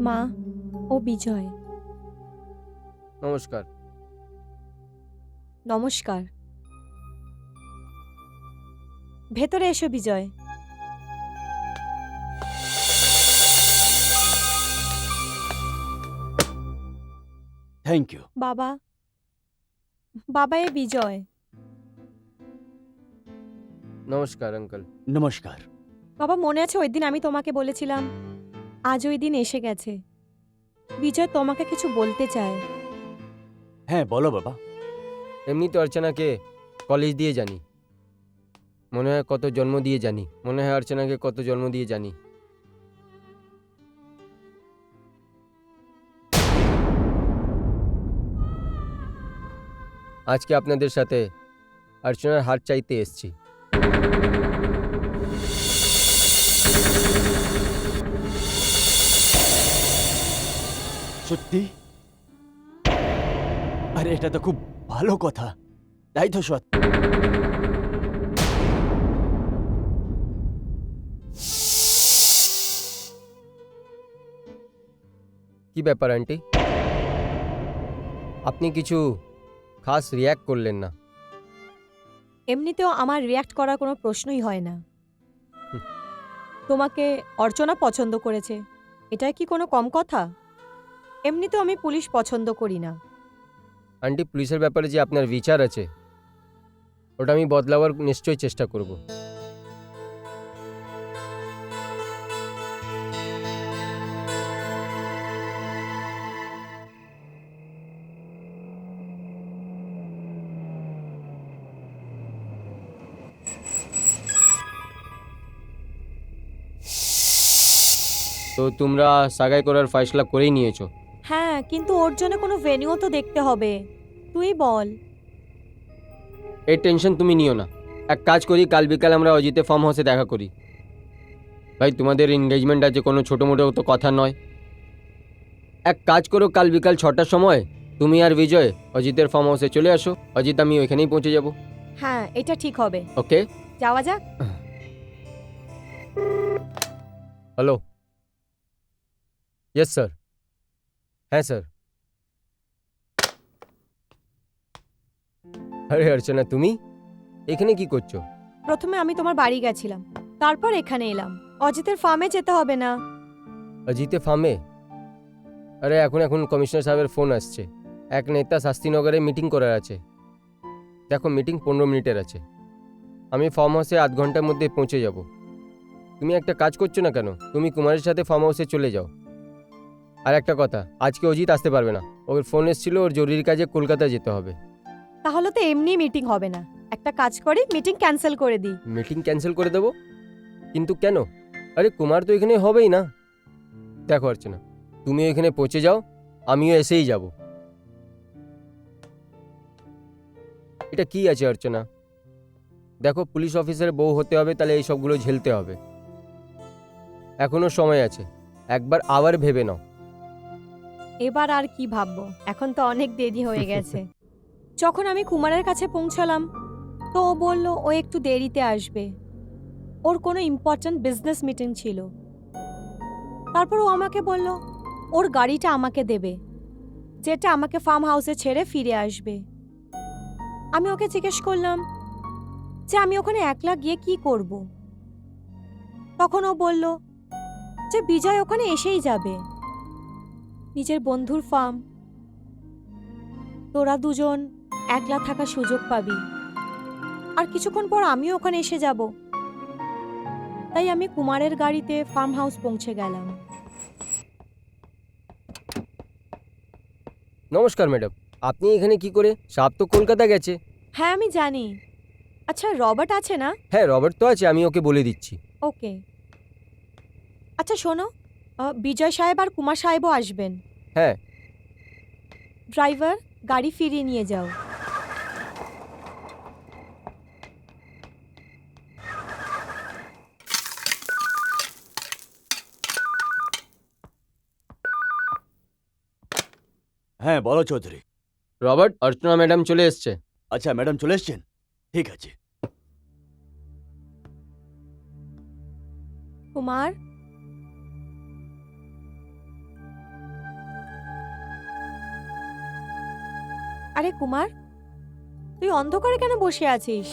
মা, ও বিজয়। নমস্কার। নমস্কার। ভেতরে এসো বিজয়। Thank you. বাবা, বাবা এ বিজয়। নমস্কার আঙ্কেল। নমস্কার। বাবা মনে আছে ওই দিন আমি তোমাকে বলেছিলাম? আজ ওই দিন এসে গেছে। বিজয় তোমাকে কিছু বলতে চায়। হ্যাঁ বলো বাবা। এমনি তো অর্চনাকে কলেজ দিয়ে জানি, মনে হয় কত জন্ম দিয়ে জানি, মনে হয় অর্চনাকে কত জন্ম দিয়ে জানি। আজকে আপনাদের সাথে অর্চনার হাত চাইতে এসেছি। সত্যি? আরে এটা তো খুব ভালো কথা, তাই তো সৎ। কি ব্যাপার আন্টি, আপনি কিছু খাস রিয়্যাক্ট করলেন না? এমনিতেও আমার রিয়্যাক্ট করার কোনো প্রশ্নই হয় না। তোমাকে অর্চনা পছন্দ করেছে, এটাই কি কোনো কম কথা? এমনিতেও আমি পুলিশ পছন্দ করি না। আন্টি, পুলিশের ব্যাপারে যে আপনার বিচার আছে ওটা আমি বদলাবার নিশ্চয়ই চেষ্টা করব। তো তোমরা সাগাই করার ফয়সলা করেই নিয়েছো? হ্যাঁ, কিন্তু ওর জন্য কোনো ভেন্যুও তো দেখতে হবে। তুই বল। এই টেনশন তুমি নিও না। এক কাজ করি, কাল বিকাল আমরা অজিতে ফার্ম হাউসে দেখা করি। ভাই, তোমাদের এনগেজমেন্ট আছে, কোনো ছোটো মোটো তো কথা নয়। এক কাজ করো, কাল বিকাল 6টার সময় তুমি আর বিজয় অজিতের ফার্ম হাউসে চলে আসো। অজিত আমি ওইখানেই পৌঁছে যাব। হ্যাঁ, এটা ঠিক হবে। ওকে, যাওয়া যাক। হ্যালো। Yes sir. হ্যাঁ স্যার। আরে অর্চনা, তুমি এখানে কি করছো? প্রথমে আমি তোমার বাড়ি গেছিলাম, তারপর এখানে এলাম। অজিতের ফার্মে যেতে হবে না? অজিতে ফার্মে? আরে এখন কমিশনার সাহেবের ফোন আসছে। এক নেতা শাস্তিনগরে মিটিং করার আছে। দেখো, মিটিং 15 মিনিটের আছে। আমি ফার্ম হাউসে আধ ঘন্টার মধ্যে পৌঁছে যাব। তুমি একটা কাজ করছো না কেন, তুমি কুমারের সাথে ফার্ম হাউসে চলে যাও। আর একটা কথা, আজকে অজিত আসতে পারবে না। ওর ফোন এসেছিল, ওর জরুরি কাজে কলকাতা যেতে হবে। তাহলে তো এমনি মিটিং হবে না। একটা কাজ করি, মিটিং ক্যান্সেল করে দিই। মিটিং ক্যান্সেল করে দেবো? কিন্তু কেন? আরে কুমার তো এখানে হবেই না। দেখো অর্চনা, তুমি এখানে পৌঁছে যাও, আমিও এসেই যাব। এটা কি আছে অর্চনা? দেখো, পুলিশ অফিসার বউ হতে হবে, তাহলে এই সবগুলো ঝেলতে হবে। এখনো সময় আছে, একবার আবার ভেবে নাও। এবার আর কি ভাববো, এখন তো অনেক দেরি হয়ে গেছে। যখন আমি কুমারের কাছে পৌঁছালাম তো ও বলল ও একটু দেরিতে আসবে, ওর কোনো ইম্পর্ট্যান্ট বিজনেস মিটিং ছিল। তারপর ও আমাকে বলল ওর গাড়িটা আমাকে দেবে, যেটা আমাকে ফার্ম হাউসে ছেড়ে ফিরে আসবে। আমি ওকে জিজ্ঞেস করলাম যে আমি ওখানে একলা গিয়ে কি করব। তখন ও বলল যে বিজয় ওখানে এসেই যাবে, নিজের বন্ধুর ফার্ম, তোরা দুজন একলা থাকার সুযোগ পাবি। আর কিছুক্ষণ পর আমিও ওখানে এসে যাব। তাই আমি কুমারের গাড়িতে ফার্ম হাউস পৌঁছে গেলাম। নমস্কার ম্যাডাম, আপনি এখানে কি করে? সাপ তো কলকাতা গেছে। হ্যাঁ, আমি জানি। আচ্ছা, রবার্ট আছে না? হ্যাঁ, রবার্ট তো আছে, আমি ওকে বলে দিচ্ছি। ওকে। আচ্ছা শোনো, বিজয় সাহেব আর কুমার সাহেবও আসবেন। হ্যাঁ। ড্রাইভার, গাড়ি ফিরিয়ে নিয়ে যাও। হ্যাঁ বলো চৌধুরী। রবার্ট, অর্চনা ম্যাডাম চলে এসছে। আচ্ছা, ম্যাডাম চলে এসছেন? ঠিক আছে। কুমার, আরে কুমার, তুই অন্ধকারে কেন বসে আছিস?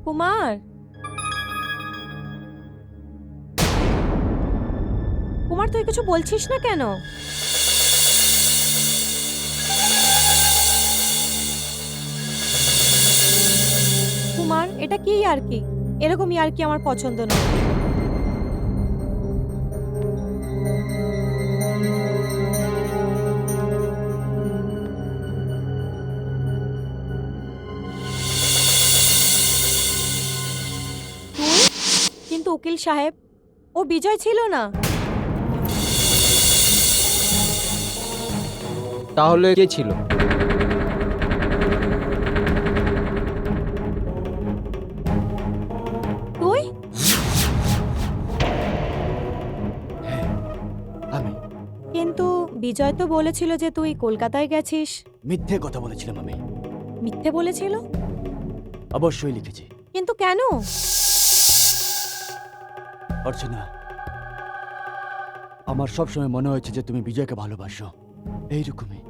কুমার, কুমার তুই কিছু বলছিস না কেন? কুমার, এটা কি ইয়ার্কি? এরকম ইয়ার্কি আমার পছন্দ নয়। কিন্তু উকিল সাহেব, ও বিজয় ছিল না। তাহলে কে ছিল? তুই? আমি কিন্তু বিজয় তো বলেছিল যে তুই কলকাতায় গেছিস। মিথ্যে কথা বলেছিলাম। আমি মিথ্যে বলেছিল? অবশ্যই লিখেছি। কিন্তু কেন? অর্চনা, আমার সবসময় মনে হয়েছে যে তুমি বিজয়কে ভালোবাসো। এইরকমই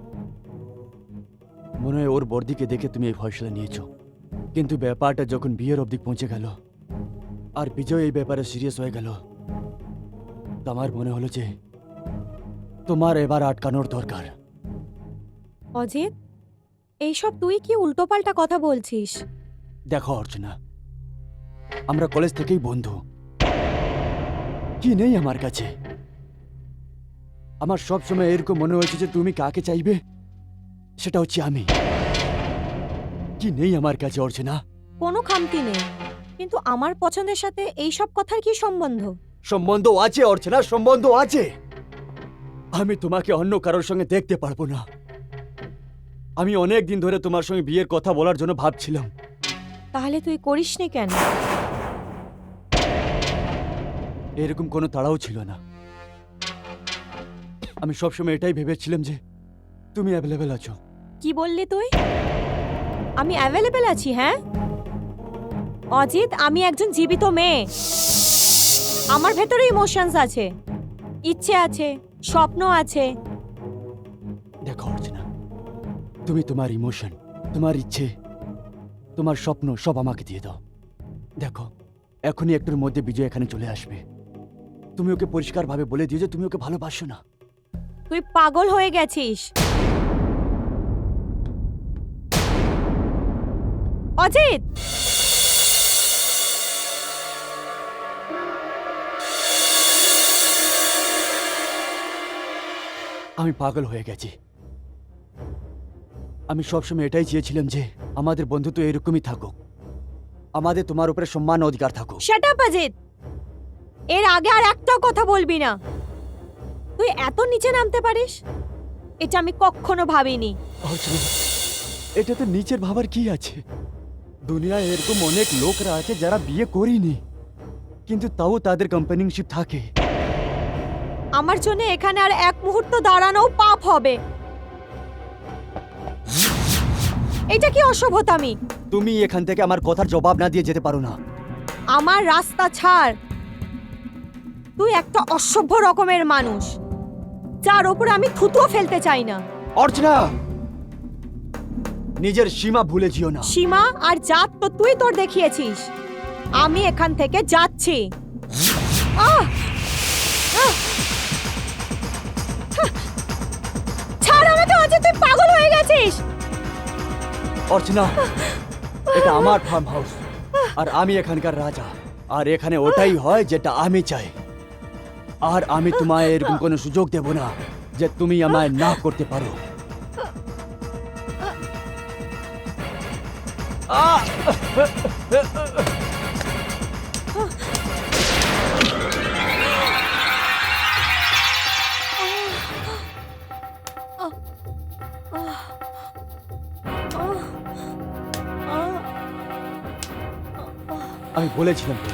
মনে হয় ওর বর্দিকে দেখে তুমি এই ফয়সলা নিয়েছো। কিন্তু ব্যাপারটা যখন বিয়ের অবধি পৌঁছে গেল আর বিজয় এই ব্যাপারে সিরিয়াস হয়ে গেল, তো আমার মনে হলো যে তোমার এবার আটকানোর দরকার। অজিত, এইসব তুই কি উল্টোপাল্টা কথা বলছিস? দেখো অর্চনা, আমরা কলেজ থেকেই বন্ধু। কি নেই আমার কাছে? আমার সবসময় এরকম মনে হয়েছে যে তুমি কাকে চাইবে সেটা হচ্ছে আমি। কি নেই আমার কাছে অর্চনা? কোনো খামতি নেই, কিন্তু আমার পছন্দের সাথে এইসব কথার কি সম্বন্ধ? সম্বন্ধ আছে অর্চনা, সম্বন্ধ আছে। আমি তোমাকে অন্য কারোর সঙ্গে দেখতে পারবো না। আমি অনেক দিন ধরে তোমার সঙ্গে বিয়ের কথা বলার জন্য ভাবছিলাম। তাহলে তুই করিসনি কেন? এরকম কোনো তাড়াও ছিল না। আমি সবসময় এটাই ভেবেছিলাম যে তুমি অ্যাভেলেবেল আছো। কি বললি তুই? আমি অ্যাভেলেবেল আছি? হ্যাঁ অজিত, আমি একজন জীবিত মেয়ে। আমার ভেতরে ইমোশনস আছে, ইচ্ছে আছে, স্বপ্ন আছে। দেখো অর্চনা, তুমি তোমার ইমোশন, তোমার ইচ্ছে, তোমার স্বপ্ন সব আমাকে দিয়ে দাও। দেখো, এখনই একটুর মধ্যে বিজয় এখানে চলে আসবে। তুমি ওকে পরিষ্কারভাবে বলে দিও যে তুমি ওকে ভালোবাসো না। তুই পাগল হয়ে গেছিস অজিত। আমি পাগল হয়ে গেছি। আমি সবসময় এটাই চেয়েছিলাম যে আমাদের বন্ধুত্ব এরকমই থাকুক, আমাদের তোমার উপরে সম্মান অধিকার থাকুক। শাট আপ অজিত, এর আগে আর একটাও কথা বলবি না। তুই এত নিচে নামতে পারিস, এটা আমি কখনো ভাবিনি। অর্চনা, এটাতে নিচের ভাবার কি আছে? দুনিয়ায় এরকম অনেক লোকরা আছে যারা বিয়ে করেনি, কিন্তু তাও তাদের কম্পানিশিপ থাকে। আমার জন্য এখানে আর এক মুহূর্ত দাঁড়ানো পাপ হবে। এটা কি অসভ্যতামি? তুমি এখান থেকে আমার কথার জবাব না দিয়ে যেতে পারো না। আমার রাস্তা ছাড়। তুই একটা অসভ্য রকমের মানুষ, যার ওপর আমি থুতুও ফেলতে চাই না। অর্চনা, নিজের সীমা ভুলে যেও না। সীমা আর জাত তো তুই তোর দেখিয়েছিস। আমি এখান থেকে যাচ্ছি। আহ! আহ! হাহ! ছাড় আমাকে অজিত, তুই পাগল হয়ে গেছিস। অর্চনা, এটা আমার ফার্ম হাউস আর আমি এখানকার রাজা, আর এখানে ওটাই হয় যেটা আমি চাই। আর আমি তোমায় এরকম কোনো সুযোগ দেব না যে তুমি আমায় না করতে পারো। আমি বলেছিলাম তো,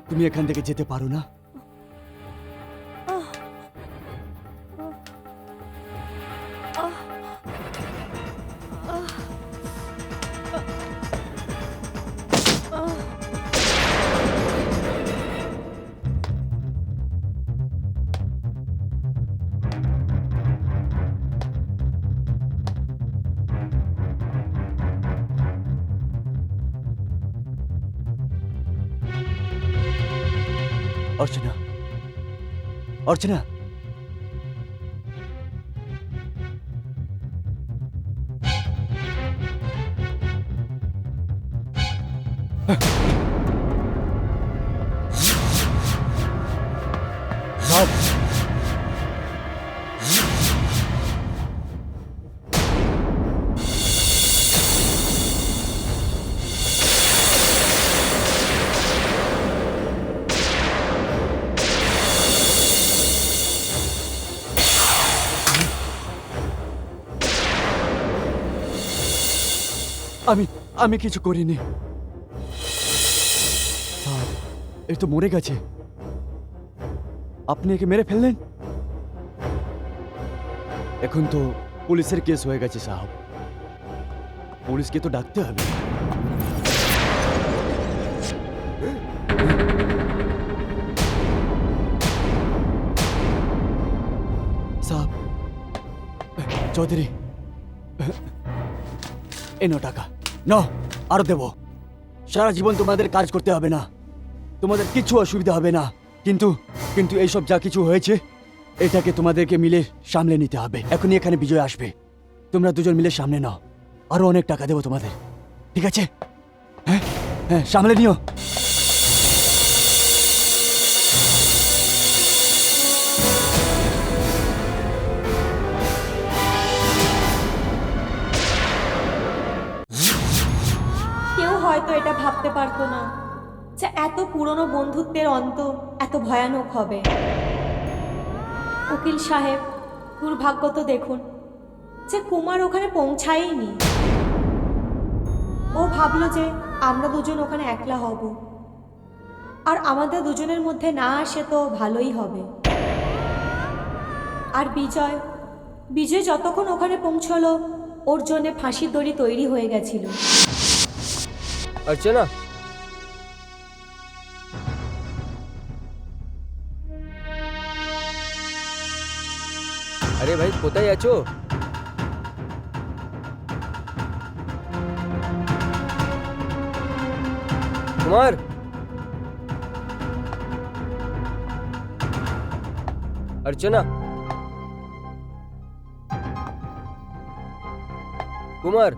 তুমি এখান থেকে যেতে পারো না। অর্চনা, অর্চনা, সব আমি আমি কিছু করিনি স্যার এ তো মরে গেছে আপনি একে মেরে ফেললেন এখন তো পুলিশের কেস হয়ে গেছে সাহেব পুলিশকে তো ডাকতে হবে সাহেব চৌধুরী এনো টাকা ন আরো দেব সারা জীবন তোমাদের কাজ করতে হবে না তোমাদের কিছু অসুবিধা হবে না কিন্তু কিন্তু এইসব যা কিছু হয়েছে এটাকে তোমাদেরকে মিলে সামলে নিতে হবে এখনই এখানে বিজয় আসবে তোমরা দুজন মিলে সামনে নাও আরো অনেক টাকা দেবো তোমাদের ঠিক আছে হ্যাঁ হ্যাঁ সামলে নিও কেউ হয়তো এটা ভাবতে পারতো না যে এত পুরনো বন্ধুত্বের অন্ত এত ভয়ানক হবে উকিল সাহেব দুর্ভাগ্য তো দেখুন যে কুমার ওখানে পৌঁছায়নি ও ভাবলো যে আমরা দুজন ওখানে একলা হব আর আমাদের দুজনের মধ্যে না আসে তো ভালোই হবে আর বিজয় বিজয় যতক্ষণ ওখানে পৌঁছলো ওর জন্য ফাঁসির দড়ি তৈরি হয়ে গেছিল अर्चना अरे भाई कोথায় আছো कुमार अर्चना कुमार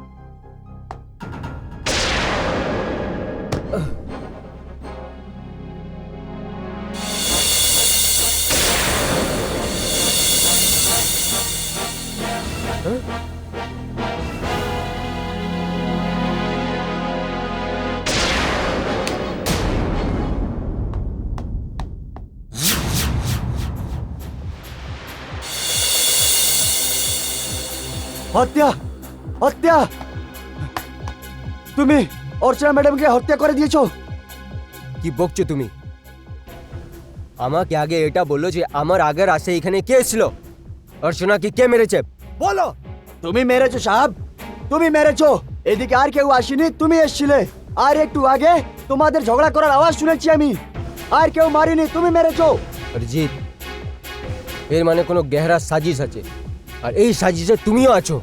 হত্যা হত্যা তুমি অর্চনা ম্যাডামকে হত্যা করে দিয়েছো কি বকছো তুমি আমাকে আগে এটা বললো যে আমার আগের আসে এখানে কে ছিল অর্চনাকে কে মেরেছে বলো তুমি মেরেছো সাহেব তুমি মেরেছো এদিকে আর কেউ আসেনি তুমি এসেছিলে আর একটু আগে তোমাদের ঝগড়া করার আওয়াজ শুনেছি আমি আর কেউ মারিনি তুমি মেরেছো অরিজিৎ এর মানে কোনো গহরা সাজিশ আছে আর এই সাজিশে তুমিও আছো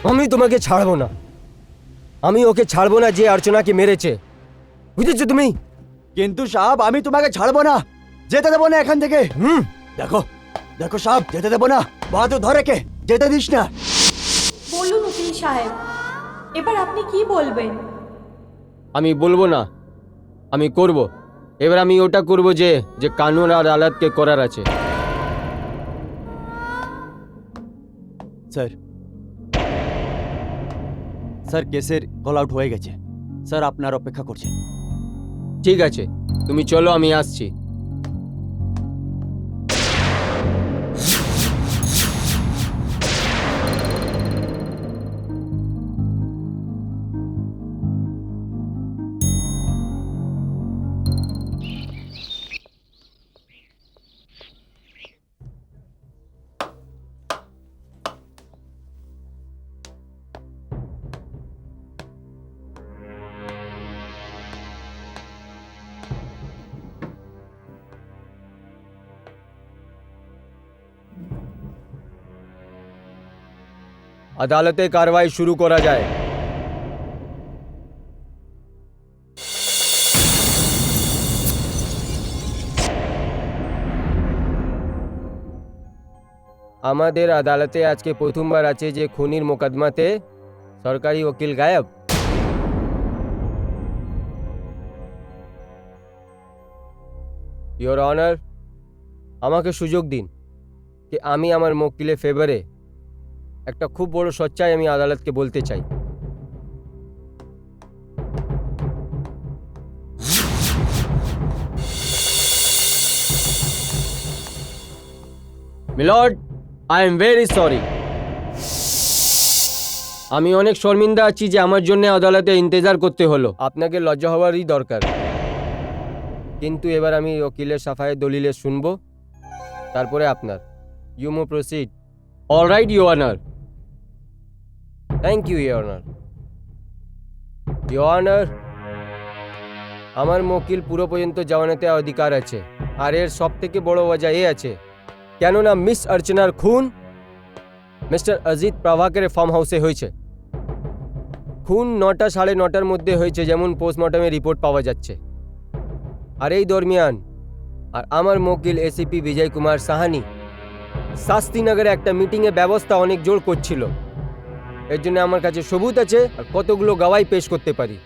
আমি তোমাকে ছাড়বো না আমি ওকে ছাড়বো না যে অর্চনাকে মেরেছে বুঝেছো তুমি কিন্তু সাহেব আমি তোমাকে ছাড়বো না যেতে দেবো না এখান থেকে দেখো দেখো সাহেব যেতে দেবো না বাহাদুর ধরে কে যেতে দিস না বলুন উকিল সাহেব এবার আপনি কি বলবেন আমি বলবো না আমি করব এবার আমি ওটা করব যে যে কানুন আর আদালতকে করার আছে স্যার স্যার কেসের কল আউট হয়ে গেছে স্যার আপনার অপেক্ষা করছে ঠিক আছে তুমি চলো আমি আসছি আদালতে কারবাই শুরু করা যায় আমাদের আদালতে আজকে প্রথমবার আছে যে খুনির মোকদ্দমাতে সরকারি উকিল গায়েব ইওর অনার আমাকে সুযোগ দিন कि আমি আমার মক্কেলের ফেভারে একটা খুব বড় সচ্চাই আমি আদালতকে বলতে চাই milord I am very sorry আমি অনেক শর্মিন্দা আছি যে আমার জন্য আদালতে ইন্তজার করতে হলো। আপনাকে লজ্জা হওয়ারই দরকার। কিন্তু এবার আমি ওকিলের সাফায়ে দলিলে শুনবো, তারপরে আপনার। You may proceed. All right your honour. Thank you your honour. Your honour, আমার মকিল পুরো পর্যন্ত জমানতে অধিকার আছে, আর এর সব থেকে বড় ওয়াজা এ আছে কেননা মিস অর্চনার খুন মিস্টার অজিত প্রভাকরের ফার্ম হাউসে হয়েছে। খুন 9টা সাড়ে 9টার মধ্যে হয়েছে, যেমন পোস্টমর্টমের রিপোর্ট পাওয়া যাচ্ছে। আর এই দরমিয়ান আর আমার মকিল এসিপি বিজয় কুমার সাহানি শাস্তিনগরে একটা মিটিংয়ে ব্যবস্থা অনেক জোর করছিল। এর জন্য আমার কাছে সবুত আছে আর কতগুলো গওয়াই পেশ করতে পারি।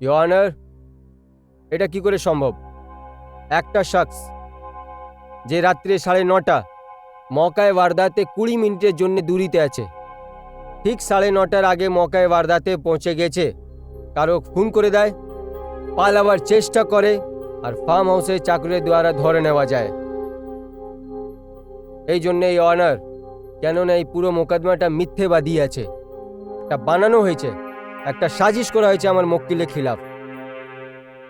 ইউর অনার, এটা কি করে সম্ভব? একটা শখস যে রাত্রে 9:30 মকায় ওয়ারদাতে 20 মিনিটের জন্য দূরিতে আছে, ঠিক 9:30 আগে মকায় ওয়ারদাতে পৌঁছে গেছে, কারো খুন করে দেয়, পালাবার চেষ্টা করে, আর ফার্ম হাউসে চাকরের দ্বারা ধরে নেওয়া যায়। এই জন্যে এই অনার, কেননা এই পুরো মোকদ্দমাটা মিথ্যেবাদী আছে, এটা বানানো হয়েছে, একটা সাজিশ করা হয়েছে আমার মক্কিলের খিলাফ।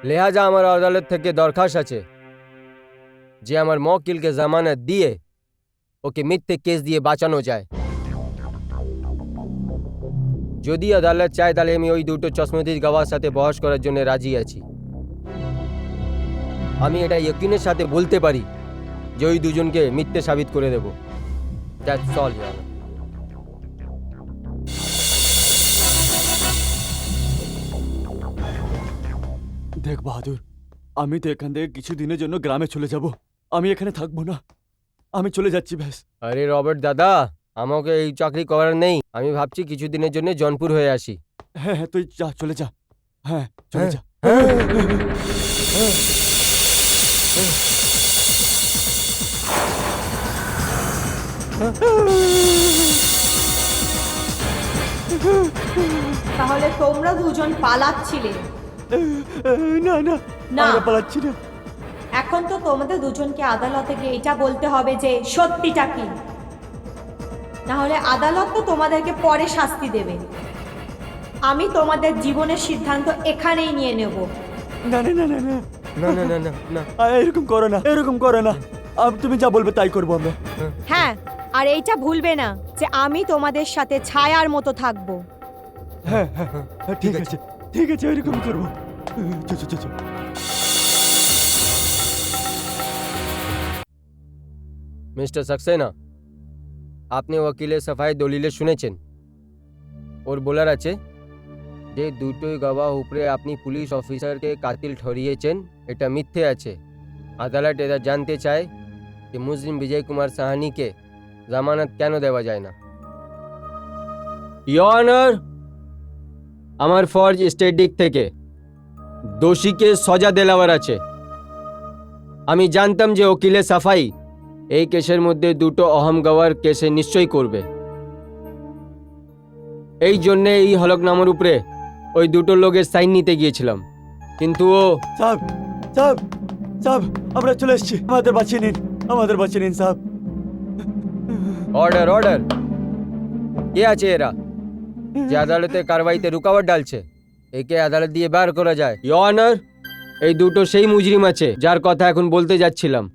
লেহাজা আমার আদালত থেকে দরখাস্ত আছে যে আমার মক্কিলকে জামানত দিয়ে ওকে মিথ্যে কেস দিয়ে বাঁচানো যায়। যদি আদালত চায় তাহলে আমি ওই দুটো চশমদিদ গওয়ার সাথে বহস করার জন্য রাজি আছি। আমি এটা ইয়কিনের সাথে বলতে পারি যে ওই দুজনকে মিথ্যে সাবিত করে দেব। That's all your honour. দেখ বাহাদুর, আমি তো এখান থেকে কিছু দিনের জন্য গ্রামে চলে যাব। আমি এখানে থাকবো না, আমি চলে যাচ্ছি ব্যাস। আরে রবার্ট দাদা, আমাকে এই চাকরি করার নেই। আমি ভাবছি কিছুদিনের জন্য জনপুর হয়ে আসি। হ্যাঁ হ্যাঁ, তুই যা, চলে যা। হ্যাঁ চলে যা। তাহলে তোমরা দুজন পালাচ্ছিলে? না না না। আমরা পালাচ্ছি না। এখন তো তোমাদের দুজনকে আদালতে গিয়ে এটা বলতে হবে যে সত্যিটা কি, না হলে আদালত তো তোমাদেরকে পরে শাস্তি দেবে। আমি তোমাদের জীবনের সিদ্ধান্ত এখানেই নিয়ে নেব। না না না না না না না না না না। এরকম করো না, এরকম করো না। তুমি যা বলবে তাই করবো আমরা। হ্যাঁ, আর এইটা ভুলবে না যে আমি তোমাদের সাথে ছায়ার মতো থাকবো। হ্যাঁ হ্যাঁ হ্যাঁ, ঠিক আছে ঠিক আছে, এরকম করবো। চো চো চো চো। মিস্টার সাক্সেনা, আপনি ওকিলের সাফাই দলিলে শুনেছেন। ওর বলার আছে যে দুটোই গওয়াহ উপরে আপনি পুলিশ অফিসারকে কাতিল ঠরিয়েছেন, এটা মিথ্যে আছে। আদালত এটা জানতে চায় যে মুসলিম বিজয় কুমার সাহানিকে জামানত কেন দেওয়া যায় না। ইওর অনার, আমার ফর্জ স্টেট দিক থেকে দোষীকে সজা দেওয়ার আছে। আমি জানতাম যে ওকিলের সাফাই এই কেসের মধ্যে দুটো অহম গওয়ার কেসে নিশ্চয়ই করবে। এই জন্যে এই হলফনামার উপরে ওই দুটো লোকের সাইন নিতে গিয়েছিলাম, কিন্তু ও সাহেব সাহেব সাহেব, আমরা চলে এসেছি, আমাদের বাঁচিয়ে নিন, আমাদের বাঁচিয়ে নিন সাহেব। Order order. কে আছে এরা যে আদালতে কারবাইতে রুকাওয়াট ডালছে? একে আদালত দিয়ে বার করা যায়। ইওর অনার, এই দুটো সেই মুজরিম আছে যার কথা এখন বলতে যাচ্ছিলাম।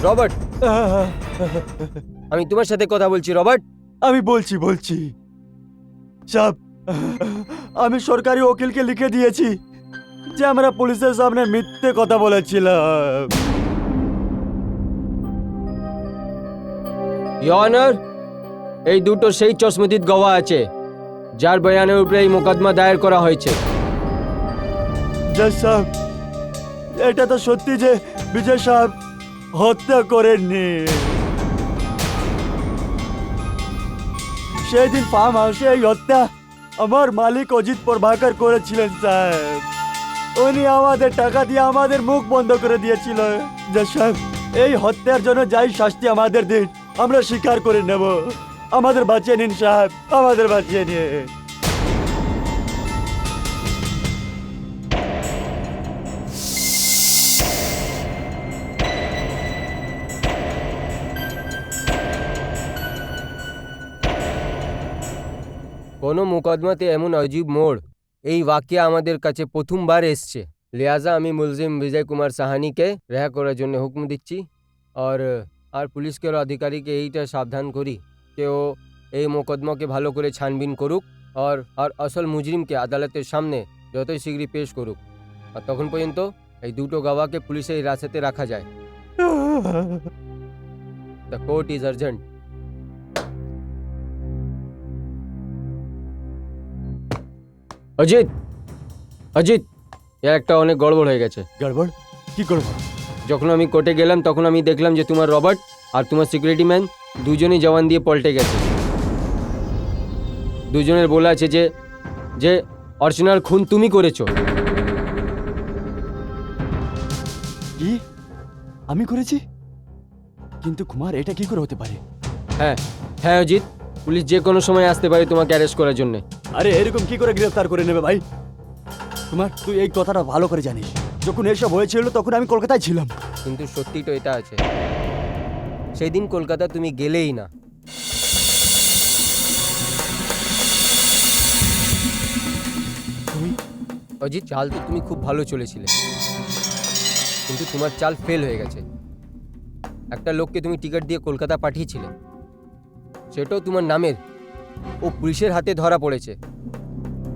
রবার্ট, আমি তোমার সাথে কথা বলছি। রবার্ট, আমি বলছি সাহেব, আমি সরকারি ওকিলকে লিখে দিয়েছি যে আমরা পুলিশের সামনে মিথ্যে কথা বলেছিলাম। ইওর অনার, এই দুটো সেই চশমদিদ গওয়া আছে যার বয়ানের উপরে এই মোকদ্দমা দায়ের করা হয়েছে। জজ সাহেব, এটা তো সত্যি যে বিজয় সাহেব হত্যা করেননি। সেই দিন ফার্ম হাউসে এই হত্যা আমার মালিক অজিত প্রভাকর করেছিলেন সাহেব। উনি আমাদের টাকা দিয়ে আমাদের মুখ বন্ধ করে দিয়েছিল। জজ সাহেব, এই হত্যার জন্য যাই শাস্তি আমাদের দিন, আমরা স্বীকার করে নেব। আমাদের বাঁচিয়ে নিন সাহেব, আমাদের বাঁচিয়ে নিন। কোনো মোকদ্দমাতে এমন অজীব মোড় এই ওয়াকিয়া আমাদের কাছে প্রথমবার এসছে। লিহাজা আমি মুলজিম বিজয় কুমার সাহানিকে রেহা করার জন্য হুকুম দিচ্ছি। আর পুলিশকে আধিকারিকে এইটা সাবধান করি যে ও এই মোকদ্দমাকে ভালো করে ছানবিন করুক আর আসল মুজরিমকে আদালতের সামনে যতই শীঘ্রই পেশ করুক। আর তখন পর্যন্ত এই দুটো গাওয়াকে পুলিশের হিরাসতে রাখা যায়। The court is urgent. Ajit, Ajit, এ একটা অনেক গড়বড় হয়ে গেছে। গড়বড়? কি গড়বড়? যখন আমি কোর্টে গেলাম তখন আমি দেখলাম যে তোমার রবার্ট আর তোমার সিকিউরিটি ম্যান দুজনেই জওয়ান দিয়ে পল্টে গেছে। দুজনের বলা আছে যে যে অর্চনার খুন তুমি করেছো। কি? আমি করেছি? কিন্তু কুমার, এটা কি করে হতে পারে? হ্যাঁ হ্যাঁ অজিত, পুলিশ যে কোনো সময় আসতে পারে তোমাকে অ্যারেস্ট করার জন্য। আরে এরকম কি করে গ্রেফতার করে নেবে ভাই? কুমার, তুই এই কথাটা ভালো করে জানিস। যখন এসব হয়েছিল তখন আমি কলকাতায় ছিলাম। কিন্তু সত্যি তো এটা আছে, সেই দিন কলকাতা তুমি গেলেই না। তুই? অজিত, চাল তো তুমি খুব ভালো চলেছিলে, কিন্তু তোমার চাল ফেল হয়ে গেছে। একটা লোককে তুমি টিকিট দিয়ে কলকাতা পাঠিয়েছিলে, সেটাও তোমার নামের, ও পুলিশের হাতে ধরা পড়েছে।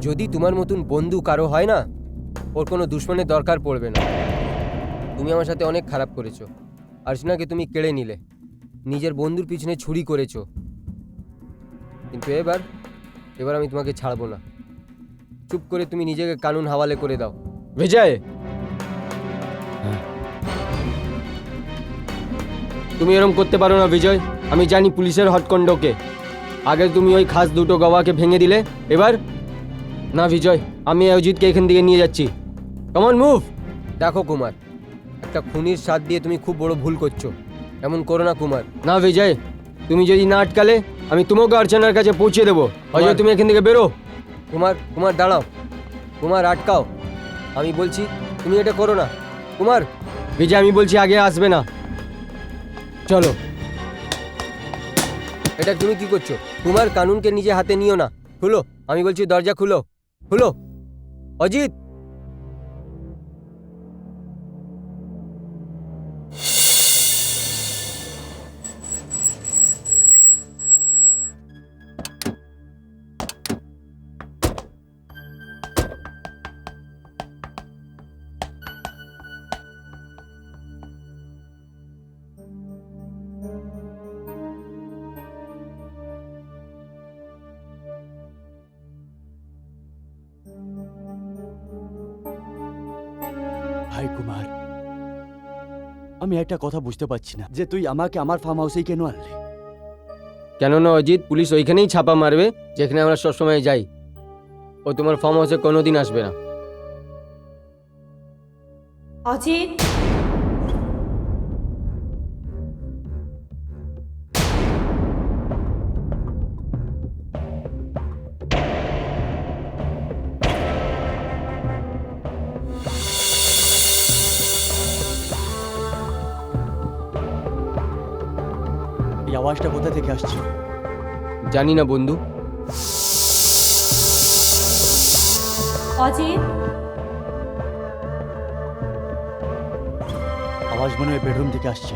যদি তোমার মতন বন্ধু কারো হয় না, ওর কোনো দুশ্মনের দরকার পড়বে না। তুমি আমার সাথে অনেক খারাপ করেছো। অর্চনাকে তুমি কেড়ে নিলে, নিজের বন্ধুর পিছনে ছুরি করেছো। কিন্তু এবার আমি তোমাকে ছাড়বো না। চুপ করে তুমি নিজেকে কানুন হাওয়ালে করে দাও। বিজয়, তুমি এরকম করতে পারো না বিজয়। আমি জানি পুলিশের হটকন্ডকে। আগে তুমি ওই খাস দুটো গওয়াকে ভেঙে দিলে, এবার না বিজয়, আমি অজিতকে এখান থেকে নিয়ে যাচ্ছি। Come on, move. দেখো কুমার, একটা খুনির সাথ দিয়ে তুমি খুব বড় ভুল করছো। এমন করো না কুমার। না বিজয়, তুমি যদি না আটকালে আমি তোমাকে অর্চনার কাছে পৌঁছে দেবো। অজয়, তুমি এখান থেকে বেরো। কুমার দাঁড়াও। কুমার, আটকাও। আমি বলছি, তুমি এটা করো না। কুমার, বিজয় আমি বলছি আগে আসবে না। চলো। এটা তুমি কি করছো? কুমার, কানুনকে নিজে হাতে নিও না। খুলো, আমি বলছি দরজা খুলো, খুলো। অজিত, ভাই কুমার, আমি একটা কথা বুঝতে পারছি না যে তুই আমাকে আমার ফার্ম হাউসেই কেন আনলি? কেননা অজিত, পুলিশ ওইখানেই ছাপা মারবে যেখানে আমরা সবসময় যাই। ও তোমার ফার্ম হাউসে কোনোদিন আসবে না। অজিত, এই আওয়াজটা কোথা থেকে আসছে? জানি না বন্ধু। অজিত, আওয়াজ মনে হয় বেডরুম থেকে আসছে।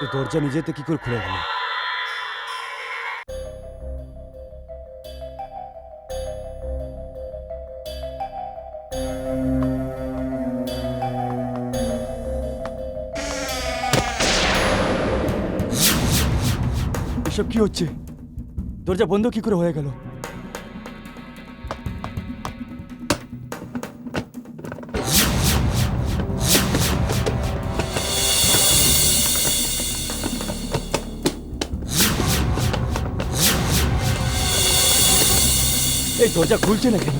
এই দরজা নিজেতে কি করে খুলে গেল? এসব কি হচ্ছে? দরজা বন্ধ কি করে হয়ে গেল? এই দরজা খুলছে না কেন?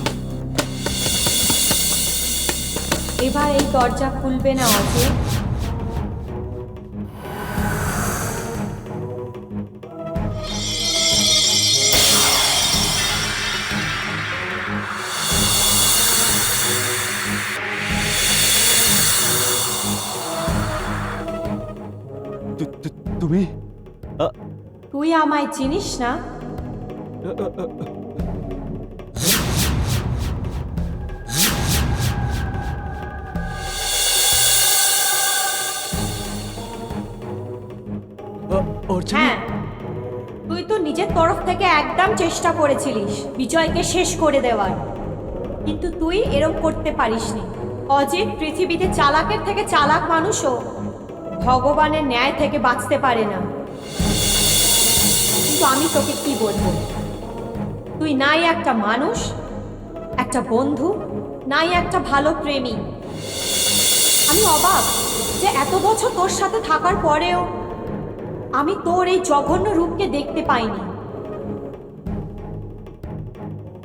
এবার এই দরজা খুলবে না অজিত। তুমি তুই আমায় চিনিস না? অর্চনা, হ্যাঁ, তুই তো নিজের তরফ থেকে একদম চেষ্টা করেছিলিস বিজয়কে শেষ করে দেওয়ার, কিন্তু তুই এরকম করতে পারিসনি। অজিত, পৃথিবীতে চালাকের থেকে চালাক মানুষও ভগবানের ন্যায় থেকে বাঁচতে পারে না। কিন্তু আমি তোকে কি বলবো, তুই নাই একটা মানুষ, একটা বন্ধু, নাই একটা ভালো প্রেমী। আমি অবাক যে এত বছর তোর সাথে থাকার পরেও আমি তোর এই জঘন্য রূপকে দেখতে পাইনি।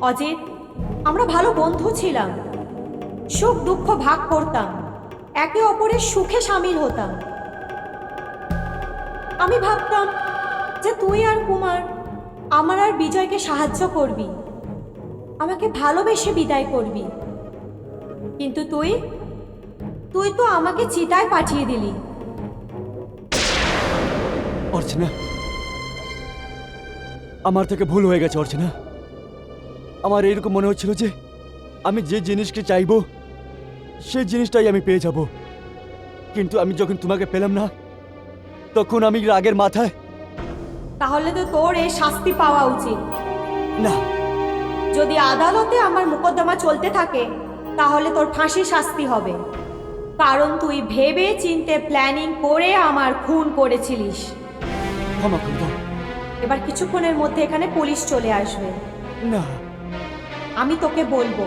অজিত, আমরা ভালো বন্ধু ছিলাম, সুখ দুঃখ ভাগ করতাম, একে অপরের সুখে সামিল হতাম। আমি ভাবতাম যে তুই আর কুমার আমার আর বিজয়কে সাহায্য করবি, আমাকে ভালোবেসে বিদায় করবি, কিন্তু তুই তুই তো আমাকে চিতায় পাঠিয়ে দিলি। অর্চনা, আমার থেকে ভুল হয়ে গেছে অর্চনা। আমার এরকম মনে হচ্ছিল যে আমি যে জিনিসকে চাইবো সেই জিনিসটাই আমি পেয়ে যাব, কিন্তু আমি যখন তোমাকে পেলাম না তখন আমি রাগের মাথায়। তাহলে তো তোর এই শাস্তি পাওয়া উচিত। না, যদি আদালতে আমার মোকদ্দমা চলতে থাকে তাহলে তোর ফাঁসি শাস্তি হবে, কারণ তুই ভেবে চিন্তে প্ল্যানিং করে আমার খুন করেছিলিস। ক্ষমা করে দাও। এবার কিছুক্ষণের মধ্যে এখানে পুলিশ চলে আসবে। না, আমি তোকে বলবো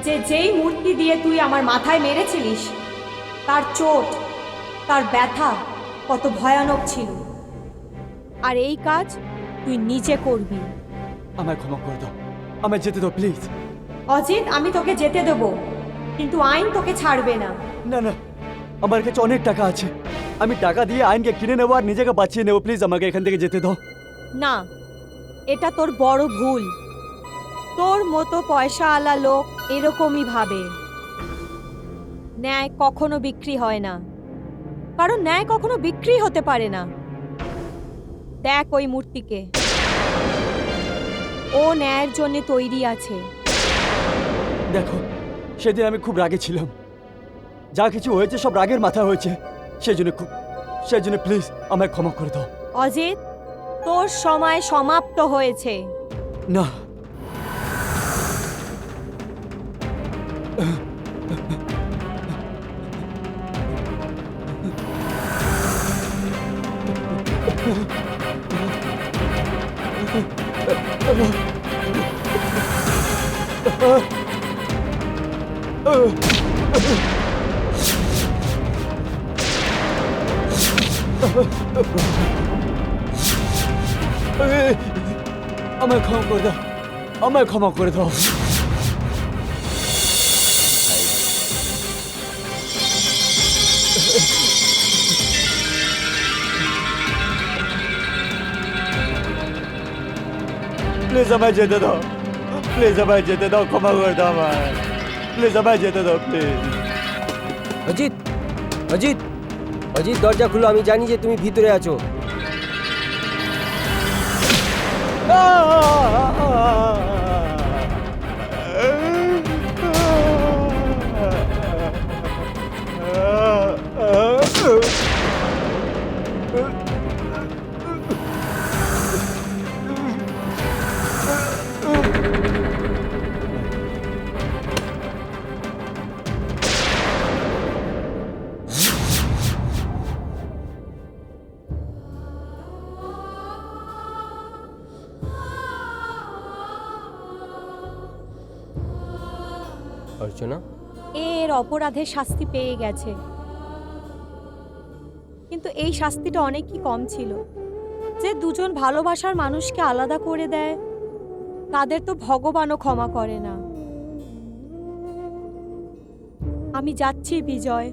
যে যেই মূর্তি দিয়ে তুই আমার মাথায় মেরেছিলিস তার চোট, তার ব্যথা কত ভয়ানক ছিল, আর এই কাজ তুই নিজে করবি। আমায় ক্ষমা করে দাও, আমায় যেতে দাও প্লিজ। অজিত, আমি তোকে যেতে দেবো, কিন্তু আইন তোকে ছাড়বে না। না না, আমার কাছে অনেক টাকা আছে, আমি টাকা দিয়ে আইনকে কিনে নেবো আর নিজেকে বাঁচিয়ে নেবো। প্লিজ আমাকে এখান থেকে যেতে দাও। না, এটা তোর বড় ভুল। তোর মতো পয়সাওয়ালা লোক এরকমই ভাবে। ন্যায় কখনো বিক্রি হয় না, কারণ ন্যায় কখনো বিক্রি হতে পারে না। দেখ ওই মূর্তিকে, ও ন্যায়ের জন্য তৈরি আছে। দেখো, সেদিন আমি খুব রাগে ছিলাম, যা কিছু হয়েছে সব রাগের মাথা হয়েছে, সেই জন্য প্লিজ আমায় ক্ষমা করে দাও। অজিত, তোর সময় সমাপ্ত হয়েছে। না, আমায় ক্ষমা করে দাও, আমায় ক্ষমা করে দাও। প্লিজ আমায় যেতে দাও, প্লিজ আমায় যেতে দাও, ক্ষমা করে দাও আমায়, প্লিজ আমায় যেতে দাও প্লিজ। অজিত, অজিত, অজিত, দরজা খুলো, আমি জানি যে তুমি ভিতরে আছো। অর্চনা? এর অপরাধের শাস্তি পেয়ে গেছে, কিন্তু এই শাস্তিটা অনেকই কম ছিল। যে দুজন ভালোবাসার মানুষকে আলাদা করে দেয় তাদের তো ভগবানও ক্ষমা করে না। আমি যাচ্ছি বিজয়।